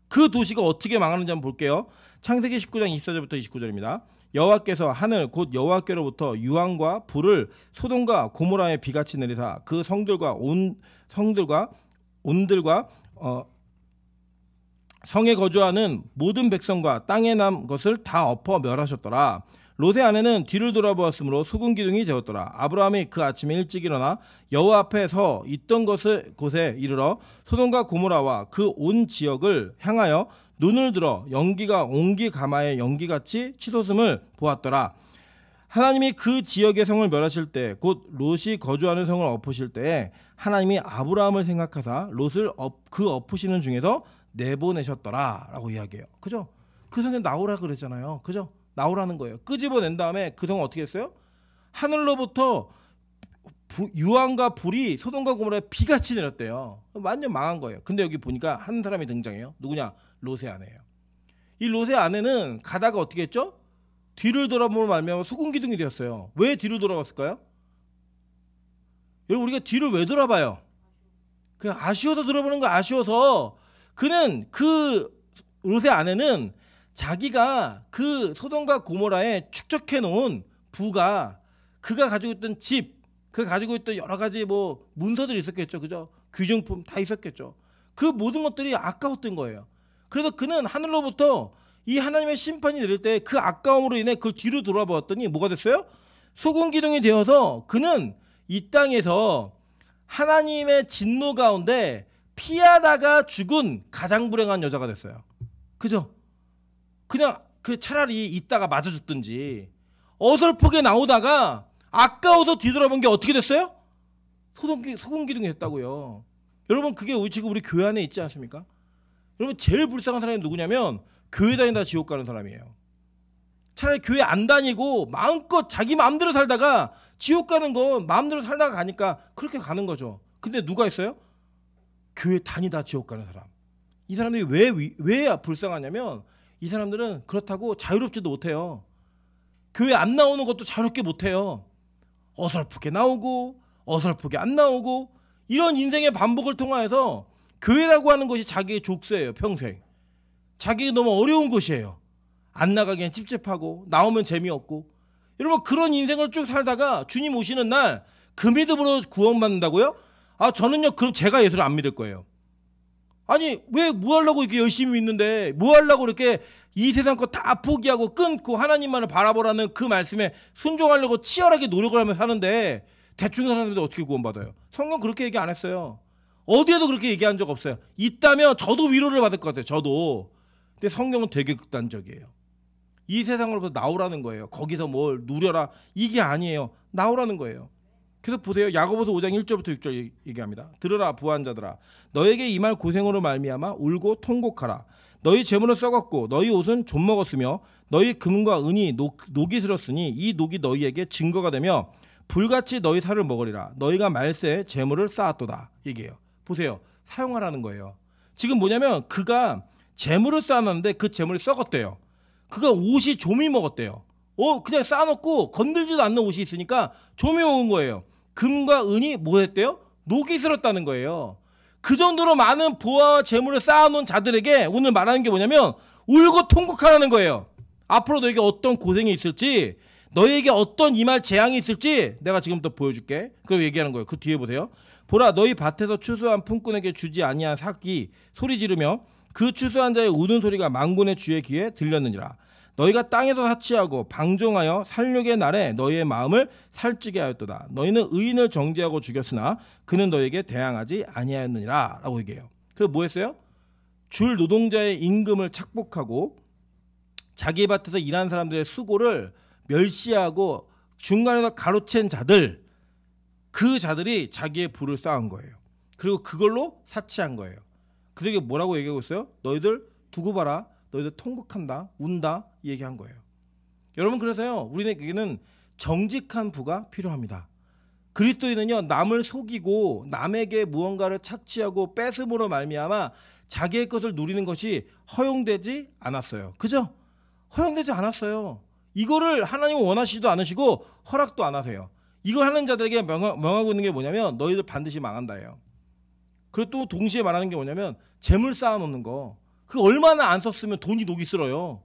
그 도시가 어떻게 망하는지 한번 볼게요. 창세기 19장 24절부터 29절입니다. 여호와께서 하늘 곧 여호와께로부터 유황과 불을 소돔과 고모라에 비같이 내리사 그 성들과 온들과 성에 거주하는 모든 백성과 땅에 남 것을 다 엎어 멸하셨더라. 롯의 아내는 뒤를 돌아보았으므로 소금 기둥이 되었더라. 아브라함이 그 아침에 일찍 일어나 여호와 앞에 서 있던 곳에 이르러 소돔과 고모라와 그 온 지역을 향하여 눈을 들어 연기가 옹기 가마의 연기같이 치솟음을 보았더라. 하나님이 그 지역의 성을 멸하실 때, 곧 롯이 거주하는 성을 엎으실 때에 하나님이 아브라함을 생각하사 롯을 그 엎으시는 중에서 내보내셨더라 라고 이야기해요. 그죠? 그 성에 나오라 그랬잖아요. 그죠? 나오라는 거예요. 끄집어낸 다음에 그 성은 어떻게 했어요? 하늘로부터 유황과 불이 소돔과 고모라에 비같이 내렸대요. 완전 망한 거예요. 근데 여기 보니까 한 사람이 등장해요. 누구냐? 롯의 아내예요. 이 롯의 아내는 가다가 어떻게 했죠? 뒤를 돌아보면 말미암아 소금 기둥이 되었어요. 왜 뒤로 돌아갔을까요? 여러분, 우리가 뒤를 왜 돌아봐요? 그냥 아쉬워서 돌아보는 거. 아쉬워서. 그는 그 롯의 아내는 자기가 그 소돔과 고모라에 축적해 놓은 부가, 그가 가지고 있던 집, 그가 가지고 있던 여러 가지 뭐 문서들이 있었겠죠. 그죠? 귀중품 다 있었겠죠. 그 모든 것들이 아까웠던 거예요. 그래서 그는 하늘로부터 이 하나님의 심판이 내릴 때 그 아까움으로 인해 그걸 뒤로 돌아보았더니 뭐가 됐어요? 소금 기둥이 되어서 그는 이 땅에서 하나님의 진노 가운데 피하다가 죽은 가장 불행한 여자가 됐어요. 그죠? 그냥 그 차라리 있다가 맞아 죽든지, 어설프게 나오다가 아까워서 뒤돌아본 게 어떻게 됐어요? 소금 기둥이 됐다고요. 여러분, 그게 지금 우리 교회 안에 있지 않습니까? 여러분, 제일 불쌍한 사람이 누구냐면 교회 다니다 지옥 가는 사람이에요. 차라리 교회 안 다니고 마음껏 자기 마음대로 살다가 지옥 가는 건 마음대로 살다가 가니까 그렇게 가는 거죠. 근데 누가 있어요? 교회 다니다 지옥 가는 사람. 이 사람들이 왜 불쌍하냐면 이 사람들은 그렇다고 자유롭지도 못해요. 교회 안 나오는 것도 자유롭게 못해요. 어설프게 나오고 어설프게 안 나오고, 이런 인생의 반복을 통하여서 교회라고 하는 것이 자기의 족쇄예요. 평생. 자기가 너무 어려운 곳이에요. 안 나가기엔 찝찝하고 나오면 재미없고. 여러분, 그런 인생을 쭉 살다가 주님 오시는 날 그 믿음으로 구원받는다고요? 저는요, 그럼 제가 예수를 안 믿을 거예요. 아니, 왜 뭐 하려고 이렇게 열심히 믿는데, 뭐 하려고 이렇게 이 세상 거 다 포기하고 끊고 하나님만을 바라보라는 그 말씀에 순종하려고 치열하게 노력을 하며 사는데 대충 사는 사람들 어떻게 구원받아요? 성경 그렇게 얘기 안 했어요. 어디에도 그렇게 얘기한 적 없어요. 있다면 저도 위로를 받을 것 같아요. 저도. 근데 성경은 되게 극단적이에요. 이 세상으로부터 나오라는 거예요. 거기서 뭘 누려라, 이게 아니에요. 나오라는 거예요. 그래서 보세요. 야고보서 5장 1절부터 6절 얘기합니다. 들으라 부한 자들아, 너에게 임할 고생으로 말미암아 울고 통곡하라. 너희 재물은 썩었고 너희 옷은 좀 먹었으며 너희 금과 은이 녹이 들었으니 이 녹이 너희에게 증거가 되며 불같이 너희 살을 먹으리라. 너희가 말세에 재물을 쌓았도다. 얘기해요. 보세요. 사용하라는 거예요. 지금 뭐냐면 그가 재물을 쌓았는데 그 재물이 썩었대요. 그가 옷이 좀이 먹었대요. 그냥 쌓아놓고 건들지도 않는 옷이 있으니까 좀이 먹은 거예요. 금과 은이 뭐 했대요? 녹이 슬었다는 거예요. 그 정도로 많은 보화와 재물을 쌓아놓은 자들에게 오늘 말하는 게 뭐냐면 울고 통곡하라는 거예요. 앞으로 너에게 어떤 고생이 있을지 너희에게 어떤 임할 재앙이 있을지 내가 지금부터 보여줄게. 그럼 얘기하는 거예요. 그 뒤에 보세요. 보라, 너희 밭에서 추수한 품꾼에게 주지 아니한 삭이 소리 지르며 그 추수한 자의 우는 소리가 만군의 주의 귀에 들렸느니라. 너희가 땅에서 사치하고 방종하여 살육의 날에 너희의 마음을 살찌게 하였도다. 너희는 의인을 정죄하고 죽였으나 그는 너희에게 대항하지 아니하였느니라 라고 얘기해요. 그래서 뭐 했어요? 줄 노동자의 임금을 착복하고 자기 밭에서 일하는 사람들의 수고를 멸시하고 중간에서 가로챈 자들, 그 자들이 자기의 부를 쌓은 거예요. 그리고 그걸로 사치한 거예요. 그들에게 뭐라고 얘기하고 있어요? 너희들 두고 봐라. 너희들 통곡한다, 운다 얘기한 거예요. 여러분, 그래서요 우리에게는 정직한 부가 필요합니다. 그리스도인은요 남을 속이고 남에게 무언가를 착취하고 뺏음으로 말미암아 자기의 것을 누리는 것이 허용되지 않았어요. 그죠? 허용되지 않았어요. 이거를 하나님은 원하시지도 않으시고 허락도 안 하세요. 이걸 하는 자들에게 명하고 있는 게 뭐냐면 너희들 반드시 망한다예요. 그리고 또 동시에 말하는 게 뭐냐면 재물 쌓아놓는 거. 그 얼마나 안 썼으면 돈이 녹이 쓸어요.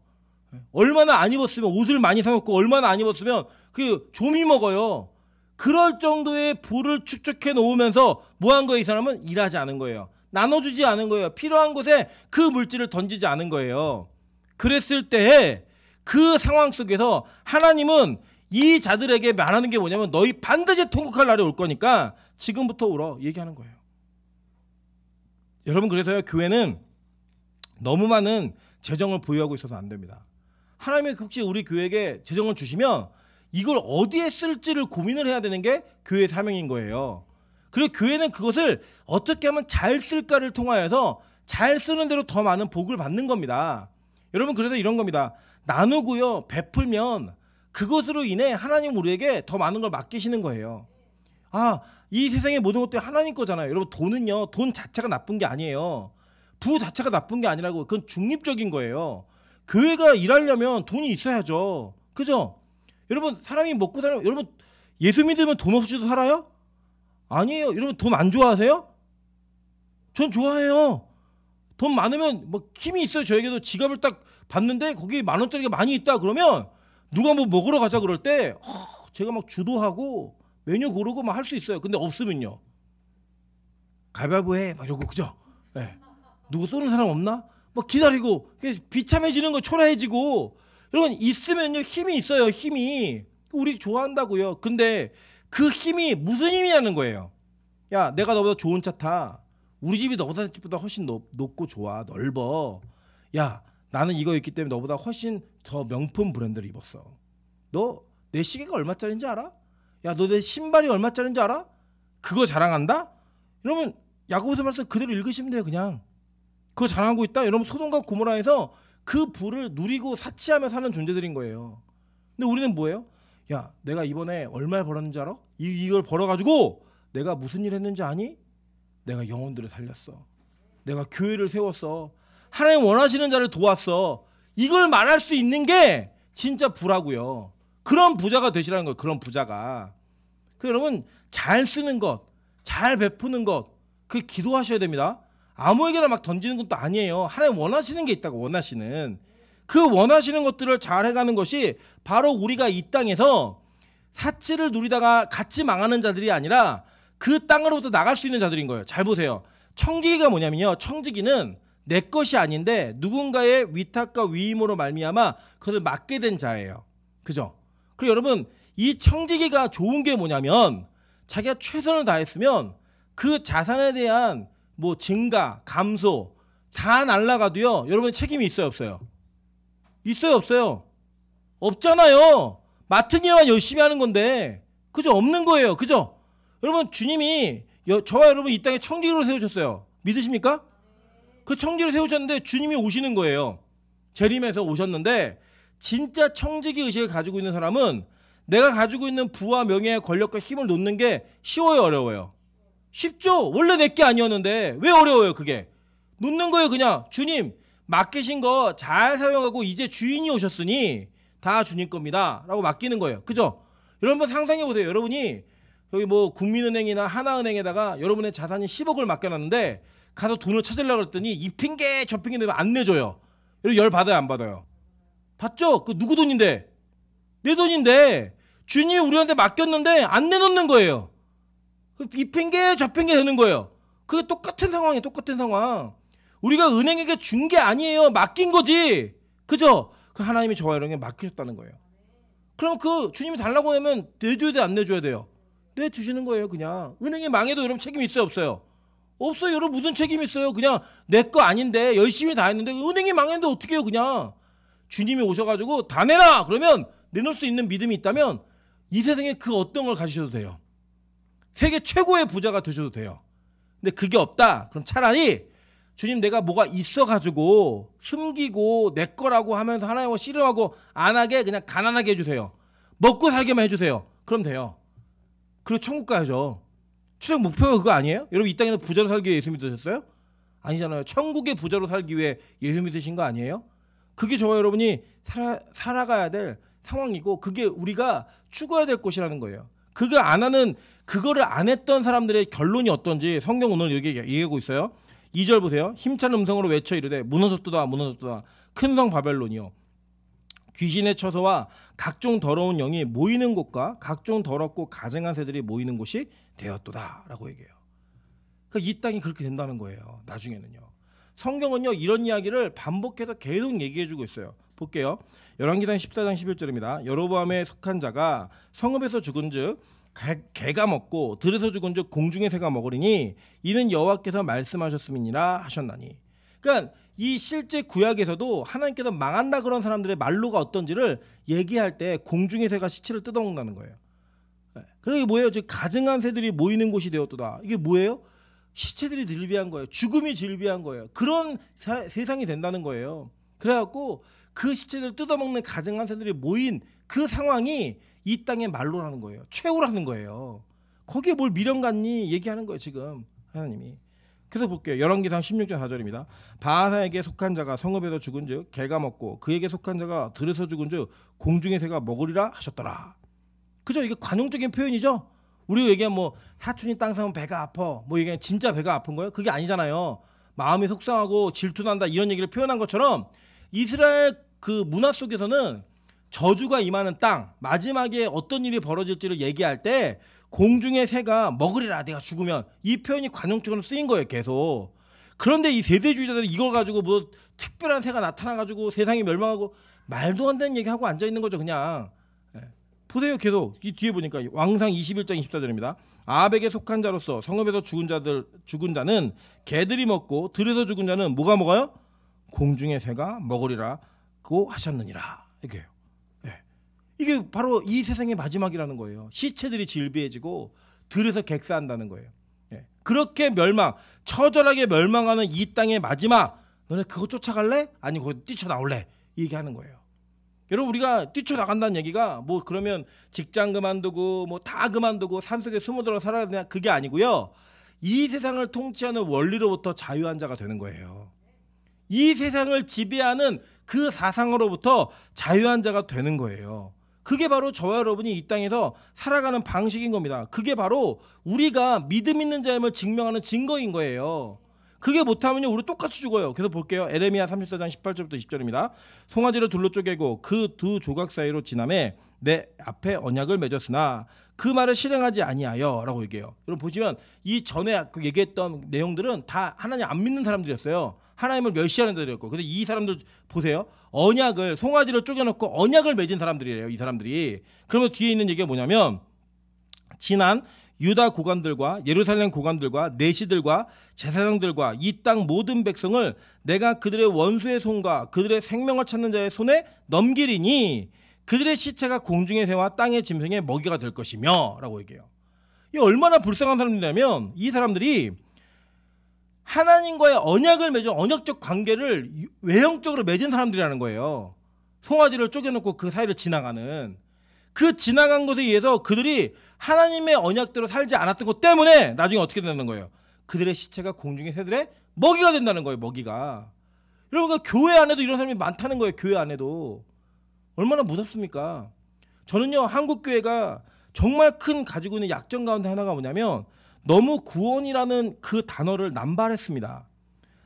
얼마나 안 입었으면 옷을 많이 사놓고 얼마나 안 입었으면 그 좀이 먹어요. 그럴 정도의 부를 축적해 놓으면서 뭐 한 거예요? 이 사람은 일하지 않은 거예요. 나눠주지 않은 거예요. 필요한 곳에 그 물질을 던지지 않은 거예요. 그랬을 때 그 상황 속에서 하나님은 이 자들에게 말하는 게 뭐냐면 너희 반드시 통곡할 날이 올 거니까 지금부터 울어 얘기하는 거예요. 여러분, 그래서요 교회는 너무 많은 재정을 보유하고 있어서 안 됩니다. 하나님이 혹시 우리 교회에게 재정을 주시면 이걸 어디에 쓸지를 고민을 해야 되는 게 교회의 사명인 거예요. 그리고 교회는 그것을 어떻게 하면 잘 쓸까를 통하여서 잘 쓰는 대로 더 많은 복을 받는 겁니다. 여러분, 그래서 이런 겁니다. 나누고요 베풀면 그것으로 인해 하나님 우리에게 더 많은 걸 맡기시는 거예요. 이 세상의 모든 것들이 하나님 거잖아요. 여러분, 돈은요 돈 자체가 나쁜 게 아니에요. 부 자체가 나쁜 게 아니라고. 그건 중립적인 거예요. 교회가 일하려면 돈이 있어야죠. 그죠? 여러분, 사람이 먹고 살면, 여러분 예수 믿으면 돈 없이도 살아요? 아니에요. 여러분, 돈 안 좋아하세요? 전 좋아해요. 돈 많으면 뭐 힘이 있어요. 저에게도 지갑을 딱 봤는데 거기 10,000원짜리가 많이 있다 그러면 누가 뭐 먹으러 가자 그럴 때 제가 막 주도하고 메뉴 고르고 막 할 수 있어요. 근데 없으면요 가위바위보 해 막 이러고, 그죠? 네. 누구 쏘는 사람 없나? 막 기다리고 비참해지는 거 초라해지고. 여러분, 있으면요 힘이 있어요. 힘이 우리 좋아한다고요. 근데 그 힘이 무슨 힘이냐는 거예요. 야, 내가 너보다 좋은 차 타. 우리 집이 너보다 집보다 훨씬 높고 좋아, 넓어. 야, 나는 이거 있기 때문에 너보다 훨씬 더 명품 브랜드를 입었어. 너 내 시계가 얼마짜리인지 알아? 야, 너 내 신발이 얼마짜리인지 알아? 그거 자랑한다? 여러분, 야고보서 말씀 그대로 읽으시면 돼요. 그냥 그거 자랑하고 있다? 여러분, 소돔과 고모라에서 그 부를 누리고 사치하며 사는 존재들인 거예요. 근데 우리는 뭐예요? 야, 내가 이번에 얼마를 벌었는지 알아? 이걸 벌어가지고 내가 무슨 일 했는지 아니? 내가 영혼들을 살렸어. 내가 교회를 세웠어. 하나님 원하시는 자를 도왔어. 이걸 말할 수 있는 게 진짜 부라고요. 그런 부자가 되시라는 거예요. 그런 부자가. 여러분, 잘 쓰는 것, 잘 베푸는 것, 그 기도하셔야 됩니다. 아무에게나 막 던지는 것도 아니에요. 하나님 원하시는 게 있다고. 원하시는 그 원하시는 것들을 잘 해가는 것이 바로 우리가 이 땅에서 사치를 누리다가 같이 망하는 자들이 아니라 그 땅으로부터 나갈 수 있는 자들인 거예요. 잘 보세요. 청지기가 뭐냐면요, 청지기는 내 것이 아닌데 누군가의 위탁과 위임으로 말미암아 그것을 맡게 된 자예요. 그죠? 그리고 여러분, 이 청지기가 좋은 게 뭐냐면 자기가 최선을 다했으면 그 자산에 대한 뭐 증가, 감소 다 날라가도요, 여러분 책임이 있어요, 없어요? 있어요, 없어요? 없잖아요. 맡은 일만 열심히 하는 건데, 그죠? 없는 거예요. 그죠? 여러분, 주님이 저와 여러분 이 땅에 청지기로 세우셨어요. 믿으십니까? 그 청지기로 세우셨는데 주님이 오시는 거예요. 재림해서 오셨는데, 진짜 청지기 의식을 가지고 있는 사람은 내가 가지고 있는 부와 명예, 권력과 힘을 놓는 게 쉬워요, 어려워요? 쉽죠. 원래 내 게 아니었는데 왜 어려워요? 그게 놓는 거예요. 그냥 주님 맡기신 거 잘 사용하고 이제 주인이 오셨으니 다 주님 겁니다 라고 맡기는 거예요. 그죠? 여러분 상상해 보세요. 여러분이 여기 뭐 국민은행이나 하나은행에다가 여러분의 자산이 10억을 맡겨놨는데 가서 돈을 찾으려고 했더니 이 핑계 저 핑계 내면 안 내줘요. 여러분 열 받아요, 안 받아요? 받죠? 그 누구 돈인데? 내 돈인데 주님이 우리한테 맡겼는데 안 내놓는 거예요. 이 핑계 저 핑계 되는 거예요. 그게 똑같은 상황이에요. 똑같은 상황. 우리가 은행에게 준 게 아니에요. 맡긴 거지. 그죠? 그 하나님이 저와 여러분에게 맡기셨다는 거예요. 그럼 그 주님이 달라고 하면 내줘야 돼, 안 내줘야 돼요? 내주시는 거예요. 그냥. 은행이 망해도 여러분 책임 있어요, 없어요? 없어요. 여러분 무슨 책임 있어요? 그냥 내 거 아닌데 열심히 다 했는데 은행이 망했는데 어떻게 해요? 그냥 주님이 오셔가지고 다 내놔 그러면 내놓을 수 있는 믿음이 있다면 이 세상에 그 어떤 걸 가지셔도 돼요. 세계 최고의 부자가 되셔도 돼요. 근데 그게 없다. 그럼 차라리 주님 내가 뭐가 있어가지고 숨기고 내 거라고 하면서 하나님과 씨름하고 안 하게 그냥 가난하게 해주세요. 먹고 살게만 해주세요. 그럼 돼요. 그리고 천국 가야죠. 최종 목표가 그거 아니에요? 여러분 이 땅에서 부자로 살기 위해 예수 믿으셨어요? 아니잖아요. 천국의 부자로 살기 위해 예수 믿으신 거 아니에요? 그게 저와 여러분이 살아가야 될 상황이고 그게 우리가 추구해야 될 것이라는 거예요. 그거 안 하는 그거를 안 했던 사람들의 결론이 어떤지 성경 오늘 여기 얘기하고 있어요. 2절 보세요. 힘찬 음성으로 외쳐 이르되 무너졌도다 무너졌도다 큰 성 바벨론이요 귀신의 처소와 각종 더러운 영이 모이는 곳과 각종 더럽고 가증한 새들이 모이는 곳이 되었도다 라고 얘기해요. 그러니까 이 땅이 그렇게 된다는 거예요. 나중에는요. 성경은요 이런 이야기를 반복해서 계속 얘기해주고 있어요. 볼게요. 열왕기상 14장 11절입니다. 여로보암에 속한 자가 성읍에서 죽은즉 개가 먹고 들에서 죽은즉 공중의 새가 먹으리니 이는 여호와께서 말씀하셨음이니라 하셨나니. 그러니까 이 실제 구약에서도 하나님께서 망한다 그런 사람들의 말로가 어떤지를 얘기할 때 공중의 새가 시체를 뜯어먹는다는 거예요. 그게 뭐예요? 즉 가증한 새들이 모이는 곳이 되었도다. 이게 뭐예요? 시체들이 질비한 거예요. 죽음이 질비한 거예요. 그런 세상이 된다는 거예요. 그래갖고 그 시체를 뜯어먹는 가증한 새들이 모인 그 상황이 이 땅의 말로라는 거예요. 최후라는 거예요. 거기에 뭘 미련 갖니 얘기하는 거예요. 지금 하나님이. 그래서 볼게요. 열왕기상 16장 4절입니다. 바하사에게 속한 자가 성읍에서 죽은즉 개가 먹고 그에게 속한 자가 들에서 죽은즉 공중의 새가 먹으리라 하셨더라. 그죠? 이게 관용적인 표현이죠. 우리가 얘기하면 뭐 사촌이 땅 사면 배가 아파 뭐 얘기하면 진짜 배가 아픈 거예요? 그게 아니잖아요. 마음이 속상하고 질투난다 이런 얘기를 표현한 것처럼 이스라엘 그 문화 속에서는 저주가 임하는 땅 마지막에 어떤 일이 벌어질지를 얘기할 때 공중의 새가 먹으리라 내가 죽으면 이 표현이 관용적으로 쓰인 거예요. 계속. 그런데 이 세대주의자들이 이걸 가지고 뭐 특별한 새가 나타나가지고 세상이 멸망하고 말도 안 되는 얘기하고 앉아있는 거죠. 그냥. 보세요. 계속 이 뒤에 보니까 왕상 21장 24절입니다. 아합에게 속한 자로서 성읍에서 죽은 자는 개들이 먹고 들에서 죽은 자는 뭐가 먹어요? 공중의 새가 먹으리라고 하셨느니라. 이게요. 이게 바로 이 세상의 마지막이라는 거예요. 시체들이 질비해지고 들에서 객사한다는 거예요. 그렇게 처절하게 멸망하는 이 땅의 마지막 너네 그거 쫓아갈래? 아니 거기 뛰쳐나올래? 이 얘기하는 거예요. 여러분 우리가 뛰쳐나간다는 얘기가 뭐 그러면 직장 그만두고 뭐 다 그만두고 산속에 숨어들어 살아야 되냐 그게 아니고요. 이 세상을 통치하는 원리로부터 자유한 자가 되는 거예요. 이 세상을 지배하는 그 사상으로부터 자유한 자가 되는 거예요. 그게 바로 저와 여러분이 이 땅에서 살아가는 방식인 겁니다. 그게 바로 우리가 믿음 있는 자임을 증명하는 증거인 거예요. 그게 못하면요 우리 똑같이 죽어요. 그래서 볼게요. 에레미야 34장 18절부터 20절입니다. 송아지를 둘로 쪼개고 그 두 조각 사이로 지나매 내 앞에 언약을 맺었으나 그 말을 실행하지 아니하여 라고 얘기해요. 여러분 보시면 이 전에 얘기했던 내용들은 다 하나님 안 믿는 사람들이었어요. 하나님을 멸시하는 자들이었고 근데 이 사람들 보세요. 언약을 송아지를 쪼개놓고 언약을 맺은 사람들이에요. 이 사람들이. 그러면 뒤에 있는 얘기가 뭐냐면 지난 유다 고관들과 예루살렘 고관들과 내시들과 제사장들과 이 땅 모든 백성을 내가 그들의 원수의 손과 그들의 생명을 찾는 자의 손에 넘기리니 그들의 시체가 공중의 새와 땅의 짐승의 먹이가 될 것이며 라고 얘기해요. 이 얼마나 불쌍한 사람들이냐면 이 사람들이 하나님과의 언약을 맺은 언약적 관계를 외형적으로 맺은 사람들이라는 거예요. 송아지를 쪼개놓고 그 사이를 지나가는 그 지나간 것에 의해서 그들이 하나님의 언약대로 살지 않았던 것 때문에 나중에 어떻게 되는 거예요? 그들의 시체가 공중의 새들의 먹이가 된다는 거예요. 먹이가. 여러분 교회 안에도 이런 사람이 많다는 거예요. 교회 안에도. 얼마나 무섭습니까? 저는요 한국교회가 정말 큰 가지고 있는 약점 가운데 하나가 뭐냐면 너무 구원이라는 그 단어를 남발했습니다.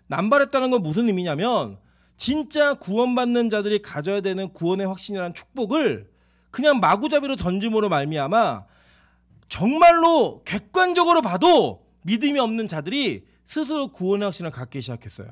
남발했다는 건 무슨 의미냐면 진짜 구원받는 자들이 가져야 되는 구원의 확신이라는 축복을 그냥 마구잡이로 던짐으로 말미암아 정말로 객관적으로 봐도 믿음이 없는 자들이 스스로 구원의 확신을 갖기 시작했어요.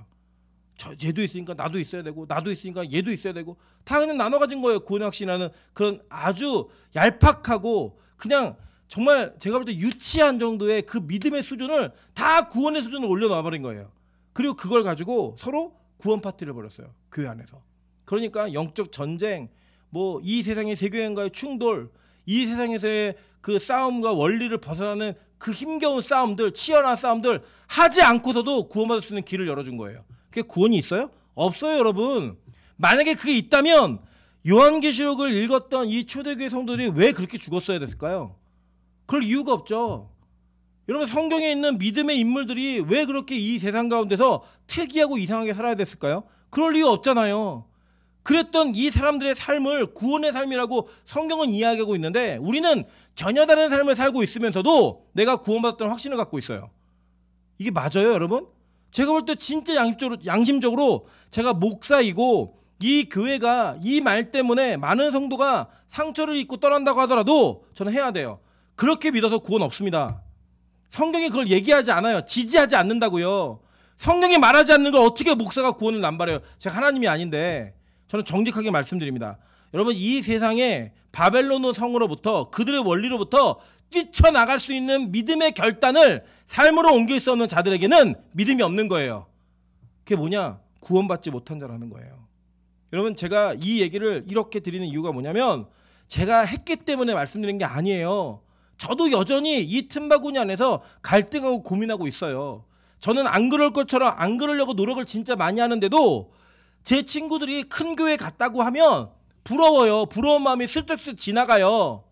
얘도 있으니까 나도 있어야 되고, 나도 있으니까 얘도 있어야 되고, 다 그냥 나눠 가진 거예요. 구원의 확신이라는 그런 아주 얄팍하고 그냥 정말 제가 볼 때 유치한 정도의 그 믿음의 수준을 다 구원의 수준을 올려놔 버린 거예요. 그리고 그걸 가지고 서로 구원 파티를 벌였어요. 교회 안에서. 그러니까 영적 전쟁, 뭐 이 세상의 세계관과의 충돌, 이 세상에서의 그 싸움과 원리를 벗어나는 그 힘겨운 싸움들, 치열한 싸움들 하지 않고서도 구원받을 수 있는 길을 열어준 거예요. 그게 구원이 있어요? 없어요, 여러분. 만약에 그게 있다면 요한계시록을 읽었던 이 초대교회 성도들이 왜 그렇게 죽었어야 됐을까요? 그럴 이유가 없죠. 여러분, 성경에 있는 믿음의 인물들이 왜 그렇게 이 세상 가운데서 특이하고 이상하게 살아야 됐을까요? 그럴 이유 없잖아요. 그랬던 이 사람들의 삶을 구원의 삶이라고 성경은 이야기하고 있는데 우리는 전혀 다른 삶을 살고 있으면서도 내가 구원받았다는 확신을 갖고 있어요. 이게 맞아요, 여러분? 제가 볼 때 진짜 양심적으로 제가 목사이고 이 교회가 이 말 때문에 많은 성도가 상처를 입고 떠난다고 하더라도 저는 해야 돼요. 그렇게 믿어서 구원 없습니다. 성경이 그걸 얘기하지 않아요. 지지하지 않는다고요. 성경이 말하지 않는 걸 어떻게 목사가 구원을 남발해요? 제가 하나님이 아닌데 저는 정직하게 말씀드립니다. 여러분, 이 세상에 바벨론 성으로부터 그들의 원리로부터 뛰쳐나갈 수 있는 믿음의 결단을 삶으로 옮길 수 없는 자들에게는 믿음이 없는 거예요. 그게 뭐냐? 구원받지 못한 자라는 거예요. 여러분, 제가 이 얘기를 이렇게 드리는 이유가 뭐냐면 제가 했기 때문에 말씀드린 게 아니에요. 저도 여전히 이 틈바구니 안에서 갈등하고 고민하고 있어요. 저는 안 그럴 것처럼 안 그러려고 노력을 진짜 많이 하는데도 제 친구들이 큰 교회 갔다고 하면 부러워요. 부러운 마음이 슬쩍슬쩍 지나가요.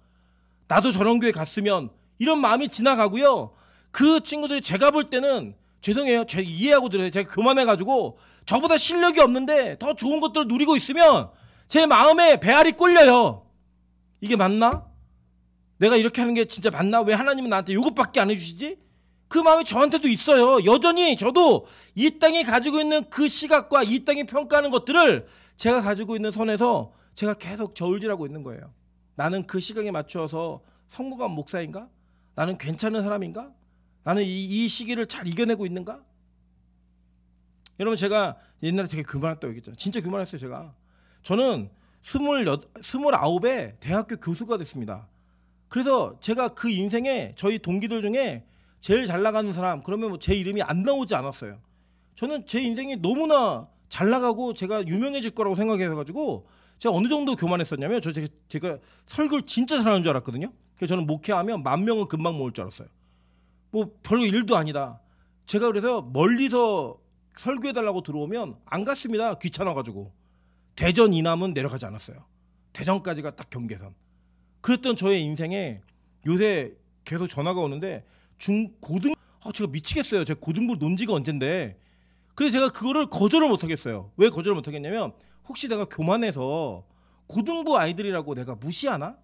나도 저런 교회 갔으면 이런 마음이 지나가고요. 그 친구들이 제가 볼 때는 죄송해요. 제가 이해하고 들어요. 제가 교만해가지고 저보다 실력이 없는데 더 좋은 것들을 누리고 있으면 제 마음에 배알이 꼴려요. 이게 맞나? 내가 이렇게 하는 게 진짜 맞나? 왜 하나님은 나한테 이것밖에 안 해주시지? 그 마음이 저한테도 있어요. 여전히 저도 이 땅이 가지고 있는 그 시각과 이 땅이 평가하는 것들을 제가 가지고 있는 선에서 제가 계속 저울질하고 있는 거예요. 나는 그 시각에 맞추어서 성공한 목사인가? 나는 괜찮은 사람인가? 나는 이 시기를 잘 이겨내고 있는가? 여러분, 제가 옛날에 되게 교만했다고 얘기했잖아요. 진짜 교만했어요. 저는 29에 대학교 교수가 됐습니다. 그래서 제가 그 인생에 저희 동기들 중에 제일 잘 나가는 사람, 그러면 뭐 제 이름이 안 나오지 않았어요. 저는 제 인생이 너무나 잘 나가고 제가 유명해질 거라고 생각해가지고 제가 어느 정도 교만했었냐면 제가 설교를 진짜 잘하는 줄 알았거든요. 그래서 저는 목회하면 10,000명은 금방 모을 줄 알았어요. 뭐 별로 일도 아니다. 제가 그래서 멀리서 설교해달라고 들어오면 안 갔습니다. 귀찮아가지고. 대전 이남은 내려가지 않았어요. 대전까지가 딱 경계선. 그랬던 저의 인생에 요새 계속 전화가 오는데 제가 미치겠어요. 제가 고등부 논지가 언젠데. 그래서 제가 그거를 거절을 못하겠어요. 왜 거절을 못하겠냐면 혹시 내가 교만해서 고등부 아이들이라고 내가 무시하나?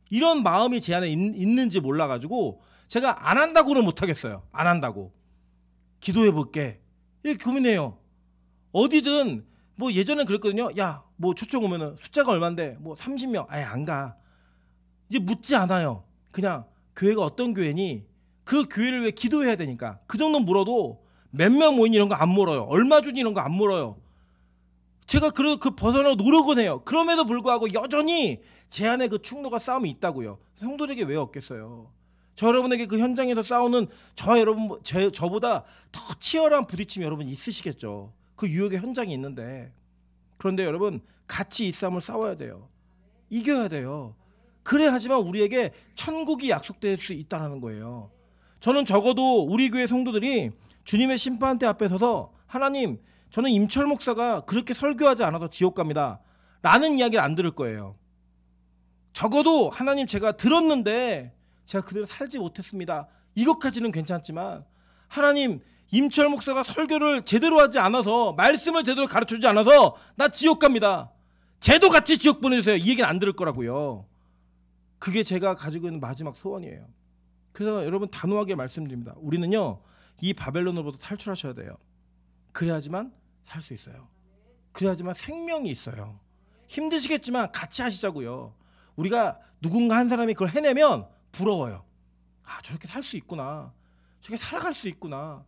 이런 마음이 제 안에 있는지 몰라가지고 제가 안 한다고는 못하겠어요. 안 한다고. 기도해볼게. 이렇게 고민해요. 어디든 뭐 예전엔 그랬거든요. 야, 뭐 초청 오면은 숫자가 얼만데 뭐 30명. 아예 안 가. 이제 묻지 않아요. 그냥 교회가 어떤 교회니? 그 교회를 위해 기도해야 되니까. 그 정도 물어도 몇 명 모이니 이런 거 안 물어요. 얼마 주니 이런 거 안 물어요. 제가 그 벗어나고 노력은 해요. 그럼에도 불구하고 여전히 제 안에 그 충동과 싸움이 있다고요. 성도들에게 왜 없겠어요? 저 여러분에게 그 현장에서 싸우는 저보다 더 치열한 부딪힘이 여러분 있으시겠죠. 그 유혹의 현장이 있는데. 그런데 여러분, 같이 이 싸움을 싸워야 돼요. 이겨야 돼요. 그래야지만 우리에게 천국이 약속될 수 있다는 거예요. 저는 적어도 우리 교회 성도들이 주님의 심판대 앞에 서서 하나님, 저는 임철 목사가 그렇게 설교하지 않아서 지옥 갑니다 라는 이야기를 안 들을 거예요. 적어도 하나님, 제가 들었는데 제가 그대로 살지 못했습니다. 이것까지는 괜찮지만 하나님, 임철 목사가 설교를 제대로 하지 않아서, 말씀을 제대로 가르쳐주지 않아서 나 지옥 갑니다. 쟤도 같이 지옥 보내주세요. 이 얘기는 안 들을 거라고요. 그게 제가 가지고 있는 마지막 소원이에요. 그래서 여러분, 단호하게 말씀드립니다. 우리는요, 이 바벨론으로부터 탈출하셔야 돼요. 그래야지만 살 수 있어요. 그래야지만 생명이 있어요. 힘드시겠지만 같이 하시자고요. 우리가 누군가 한 사람이 그걸 해내면 부러워요. 아, 저렇게 살 수 있구나. 저렇게 살아갈 수 있구나.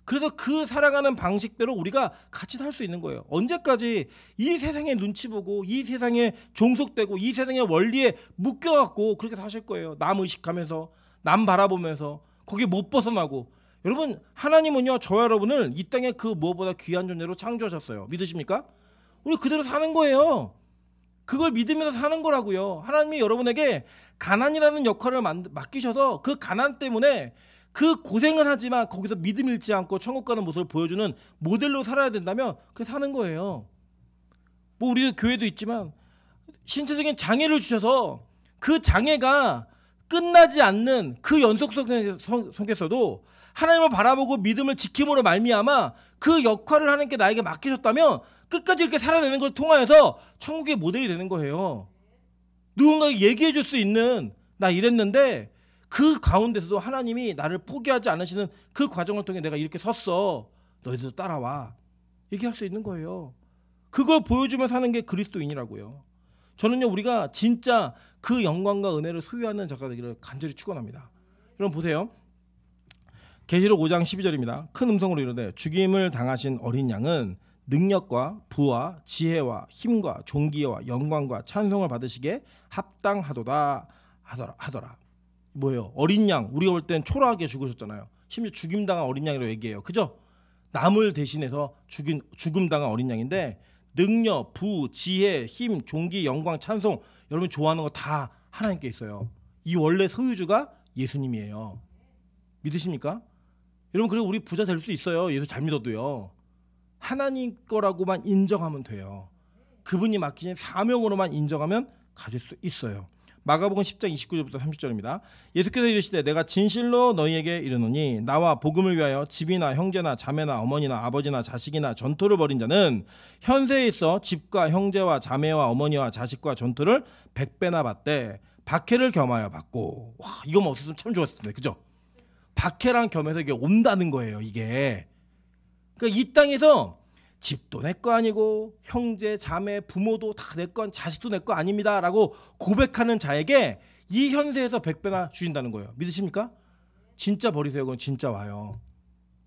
그래서 그 살아가는 방식대로 우리가 같이 살 수 있는 거예요. 언제까지 이 세상의 눈치 보고 이 세상에 종속되고 이 세상의 원리에 묶여갖고 그렇게 사실 거예요. 남 의식하면서 남 바라보면서 거기에 못 벗어나고. 여러분, 하나님은요 저와 여러분을 이 땅에 그 무엇보다 귀한 존재로 창조하셨어요. 믿으십니까? 우리 그대로 사는 거예요. 그걸 믿으면서 사는 거라고요. 하나님이 여러분에게 가난이라는 역할을 맡기셔서 그 가난 때문에 그 고생을 하지만 거기서 믿음 잃지 않고 천국 가는 모습을 보여주는 모델로 살아야 된다면 그렇게 사는 거예요. 뭐 우리 교회도 있지만 신체적인 장애를 주셔서 그 장애가 끝나지 않는 그 연속 속에서도 하나님을 바라보고 믿음을 지킴으로 말미암아 그 역할을 하나님께 나에게 맡기셨다면 끝까지 이렇게 살아내는 걸 통하여서 천국의 모델이 되는 거예요. 누군가에게 얘기해 줄 수 있는, 나 이랬는데 그 가운데서도 하나님이 나를 포기하지 않으시는 그 과정을 통해 내가 이렇게 섰어. 너희들도 따라와. 얘기할 수 있는 거예요. 그걸 보여주며 사는 게 그리스도인이라고요. 저는요 우리가 진짜 그 영광과 은혜를 소유하는 자가 되기를 간절히 축원합니다. 여러분 보세요. 계시록 5장 12절입니다. 큰 음성으로 이르되 죽임을 당하신 어린 양은 능력과 부와 지혜와 힘과 존귀와 영광과 찬송을 받으시기에 합당하도다 하더라. 뭐예요? 어린 양, 우리가 볼 땐 초라하게 죽으셨잖아요. 심지어 죽임당한 어린 양이라고 얘기해요. 그죠? 남을 대신해서 죽음당한 어린 양인데 능력, 부, 지혜, 힘, 존귀, 영광, 찬송, 여러분 좋아하는 거 다 하나님께 있어요. 이 원래 소유주가 예수님이에요. 믿으십니까? 여러분, 그리고 우리 부자 될 수 있어요. 예수 잘 믿어도요. 하나님 거라고만 인정하면 돼요. 그분이 맡기신 사명으로만 인정하면 가질 수 있어요. 마가복음 10장 29절부터 30절입니다. 예수께서 이르시되 내가 진실로 너희에게 이르노니 나와 복음을 위하여 집이나 형제나 자매나 어머니나 아버지나 자식이나 전토를 벌인 자는 현세에 있어 집과 형제와 자매와 어머니와 자식과 전토를 100배나 받되 박해를 겸하여 받고. 와, 이거만 없었으면 참 좋았을 텐데, 그죠? 박해랑 겸해서 이게 온다는 거예요. 이게 그러니까 이 땅에서 집도 내 거 아니고 형제, 자매, 부모도 다 내 거, 자식도 내 거 아닙니다 라고 고백하는 자에게 이 현세에서 100배나 주신다는 거예요. 믿으십니까? 진짜 버리세요. 그건 진짜 와요.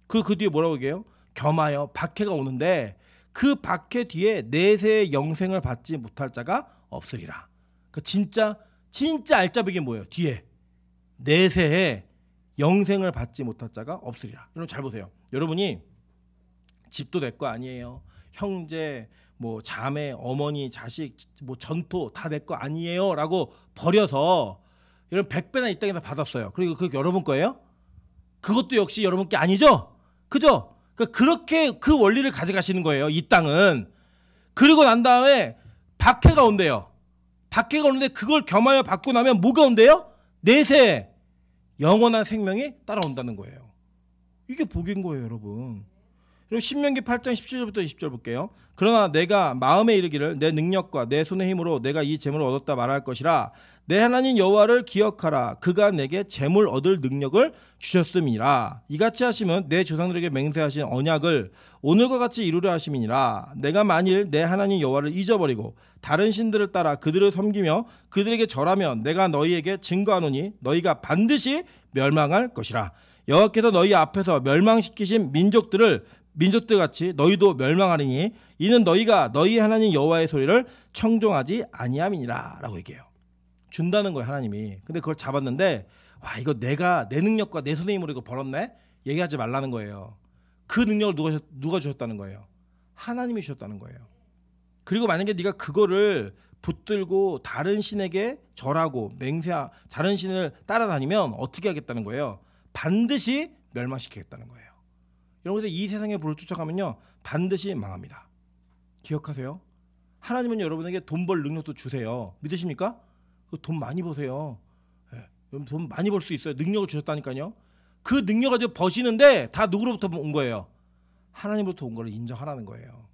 그리고 그 뒤에 뭐라고 얘기해요? 겸하여 박해가 오는데 그 박해 뒤에 내세의 영생을 받지 못할 자가 없으리라. 그 진짜 알짜배기 뭐예요? 뒤에 내세에 영생을 받지 못할 자가 없으리라. 여러분 잘 보세요. 여러분이 집도 내 거 아니에요. 형제, 뭐 자매, 어머니, 자식, 뭐 전토 다 내 거 아니에요라고 버려서 여러분 100배나 이 땅에서 받았어요. 그리고 그게 여러분 거예요? 그것도 역시 여러분 게 아니죠? 그죠? 그러니까 그렇게 그 원리를 가져가시는 거예요. 이 땅은. 그리고 난 다음에 박해가 온대요. 박해가 오는데 그걸 겸하여 받고 나면 뭐가 온대요? 내세 영원한 생명이 따라온다는 거예요. 이게 복인 거예요, 여러분. 그리고 신명기 8장 17절부터 20절 볼게요. 그러나 내가 마음에 이르기를 내 능력과 내 손의 힘으로 내가 이 재물을 얻었다 말할 것이라. 내 하나님 여호와를 기억하라. 그가 내게 재물 얻을 능력을 주셨음이라. 이같이 하시면 내 조상들에게 맹세하신 언약을 오늘과 같이 이루려 하심이니라. 내가 만일 내 하나님 여호와를 잊어버리고 다른 신들을 따라 그들을 섬기며 그들에게 절하면 내가 너희에게 증거하노니 너희가 반드시 멸망할 것이라. 여호와께서 너희 앞에서 멸망시키신 민족들 같이 너희도 멸망하리니 이는 너희가 너희 하나님 여호와의 소리를 청종하지 아니함이니라 라고 얘기해요. 준다는 거예요, 하나님이. 근데 그걸 잡았는데 와, 이거 내가 내 능력과 내 손의 힘으로 이거 벌었네? 얘기하지 말라는 거예요. 그 능력을 누가 주셨다는 거예요? 하나님이 주셨다는 거예요. 그리고 만약에 네가 그거를 붙들고 다른 신에게 절하고 다른 신을 따라다니면 어떻게 하겠다는 거예요? 반드시 멸망시키겠다는 거예요. 여러분, 이 세상의 불을 쫓아가면요 반드시 망합니다. 기억하세요. 하나님은 여러분에게 돈 벌 능력도 주세요. 믿으십니까? 돈 많이 버세요. 돈 많이 벌 수 있어요. 능력을 주셨다니까요. 그 능력을 가지고 버시는데 다 누구로부터 온 거예요? 하나님으로부터 온 거를 인정하라는 거예요.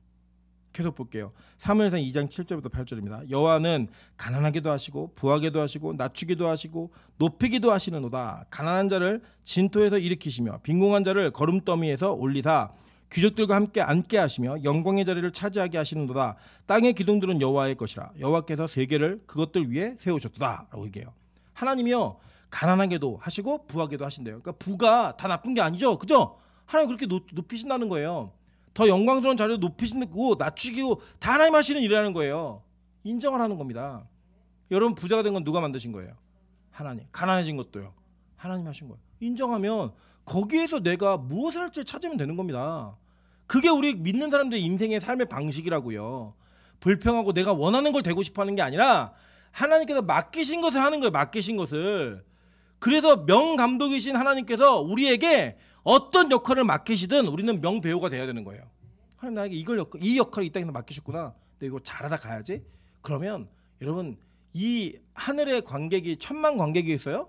계속 볼게요. 사무엘상 2장 7절부터 8절입니다. 여호와는 가난하게도 하시고 부하게도 하시고 낮추기도 하시고 높이기도 하시는도다. 가난한 자를 진토에서 일으키시며 빈궁한 자를 거름더미에서 올리사 귀족들과 함께 앉게 하시며 영광의 자리를 차지하게 하시는도다. 땅의 기둥들은 여호와의 것이라. 여호와께서 세계를 그것들 위에 세우셨도다 라고 얘기해요. 하나님이요 가난하게도 하시고 부하게도 하신대요. 그러니까 부가 다 나쁜 게 아니죠, 그죠? 하나님 그렇게 높이신다는 거예요. 더 영광스러운 자리로 높이시고 낮추기고 다 하나님 하시는 일이라는 거예요. 인정을 하는 겁니다. 여러분 부자가 된 건 누가 만드신 거예요? 하나님. 가난해진 것도요 하나님 하신 거예요. 인정하면 거기에서 내가 무엇을 할지 찾으면 되는 겁니다. 그게 우리 믿는 사람들의 인생의 삶의 방식이라고요. 불평하고 내가 원하는 걸 되고 싶어 하는 게 아니라 하나님께서 맡기신 것을 하는 거예요. 맡기신 것을. 그래서 명감독이신 하나님께서 우리에게 어떤 역할을 맡기시든 우리는 명배우가 돼야 되는 거예요. 하나님 나에게 이 역할을 이 땅에서 맡기셨구나. 내가 이거 잘하다 가야지. 그러면 여러분 이 하늘의 관객이 1000만 관객이 있어요?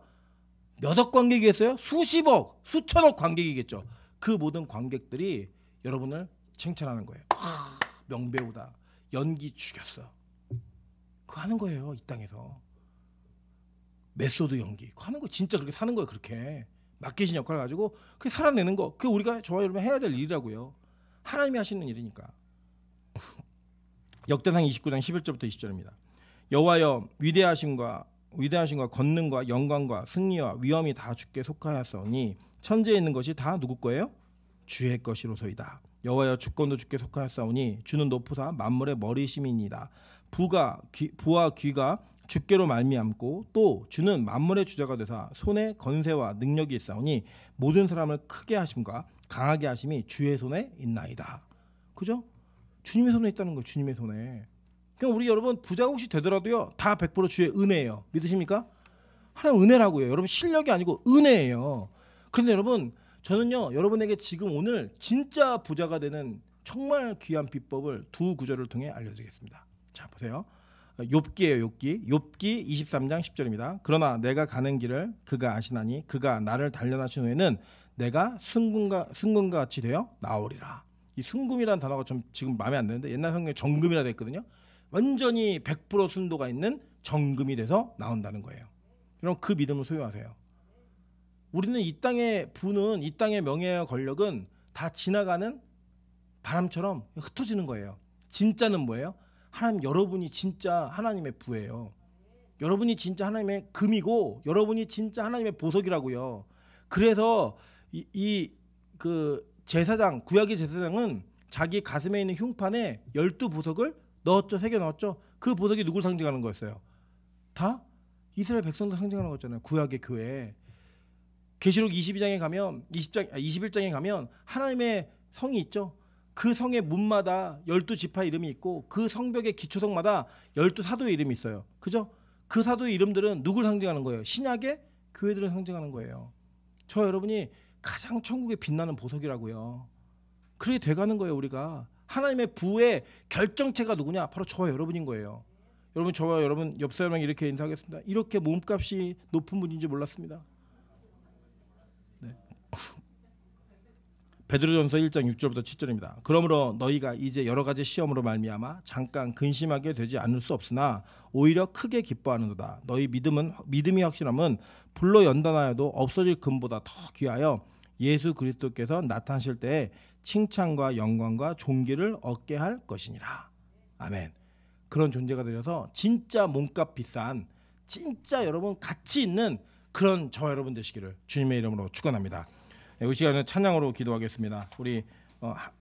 몇 억 관객이 있어요? 수십억, 수천억 관객이겠죠. 그 모든 관객들이 여러분을 칭찬하는 거예요. 명배우다. 연기 죽였어. 그거 하는 거예요. 이 땅에서. 메소드 연기. 그거 하는 거 진짜 그렇게 사는 거예요. 그렇게. 맡기신 역할을 가지고 그게 살아내는 거. 그게 우리가 저와 여러분 해야 될 일이라고요. 하나님이 하시는 일이니까. 역대상 29장 11절부터 20절입니다. 여호와여 위대하심과 권능과 영광과 승리와 위엄이 다 주께 속하였사오니 천지에 있는 것이 다 누구 거예요? 주의 것이로소이다. 여호와여 주권도 주께 속하였사오니 주는 높으사 만물의 머리심이니이다. 부와 귀가 주께로 말미암고 또 주는 만물의 주자가 되사 손에 건세와 능력이 있사오니 모든 사람을 크게 하심과 강하게 하심이 주의 손에 있나이다. 그죠? 주님의 손에 있다는 거예요. 주님의 손에. 그러니까 우리 여러분 부자가 혹시 되더라도요 다 100% 주의 은혜예요. 믿으십니까? 하나님 은혜라고요. 여러분 실력이 아니고 은혜예요. 그런데 여러분 저는요 여러분에게 지금 오늘 진짜 부자가 되는 정말 귀한 비법을 두 구절을 통해 알려드리겠습니다. 자 보세요. 욥기예요. 욥기 23장 10절입니다. 그러나 내가 가는 길을 그가 아시나니 그가 나를 단련하신 후에는 내가 승금과 같이 되어 나오리라. 이 순금이라는 단어가 좀 지금 마음에 안 드는데 옛날 성경에 정금이라 됐거든요. 완전히 100% 순도가 있는 정금이 돼서 나온다는 거예요. 여러분 그 믿음을 소유하세요. 우리는 이 땅의 부는 이 땅의 명예와 권력은 다 지나가는 바람처럼 흩어지는 거예요. 진짜는 뭐예요? 하나님 여러분이 진짜 하나님의 부예요. 여러분이 진짜 하나님의 금이고 여러분이 진짜 하나님의 보석이라고요. 그래서 그 제사장 구약의 제사장은 자기 가슴에 있는 흉판에 12보석을 넣었죠. 새겨 넣었죠. 그 보석이 누굴 상징하는 거였어요? 다 이스라엘 백성들 상징하는 거잖아요. 구약의 교회. 계시록 22장에 가면 21장에 가면 하나님의 성이 있죠. 그 성의 문마다 12지파 이름이 있고 그 성벽의 기초성마다 12사도의 이름이 있어요. 그죠? 그 사도의 이름들은 누굴 상징하는 거예요? 신약의 교회들을 상징하는 거예요. 저 여러분이 가장 천국에 빛나는 보석이라고요. 그렇게 돼가는 거예요. 우리가 하나님의 부의 결정체가 누구냐? 바로 저와 여러분인 거예요. 여러분 저와 여러분 옆 사람에게 이렇게 인사하겠습니다. 이렇게 몸값이 높은 분인지 몰랐습니다. 네. 베드로전서 1장 6절부터 7절입니다. 그러므로 너희가 이제 여러 가지 시험으로 말미암아 잠깐 근심하게 되지 않을 수 없으나 오히려 크게 기뻐하는도다. 너희 믿음이 확실함은 불로 연단하여도 없어질 금보다 더 귀하여 예수 그리스도께서 나타나실 때에 칭찬과 영광과 존귀를 얻게 할 것이니라. 아멘. 그런 존재가 되셔서 진짜 몸값 비싼 진짜 여러분 가치 있는 그런 저와 여러분 되시기를 주님의 이름으로 축원합니다. 이 시간에 찬양으로 기도하겠습니다. 우리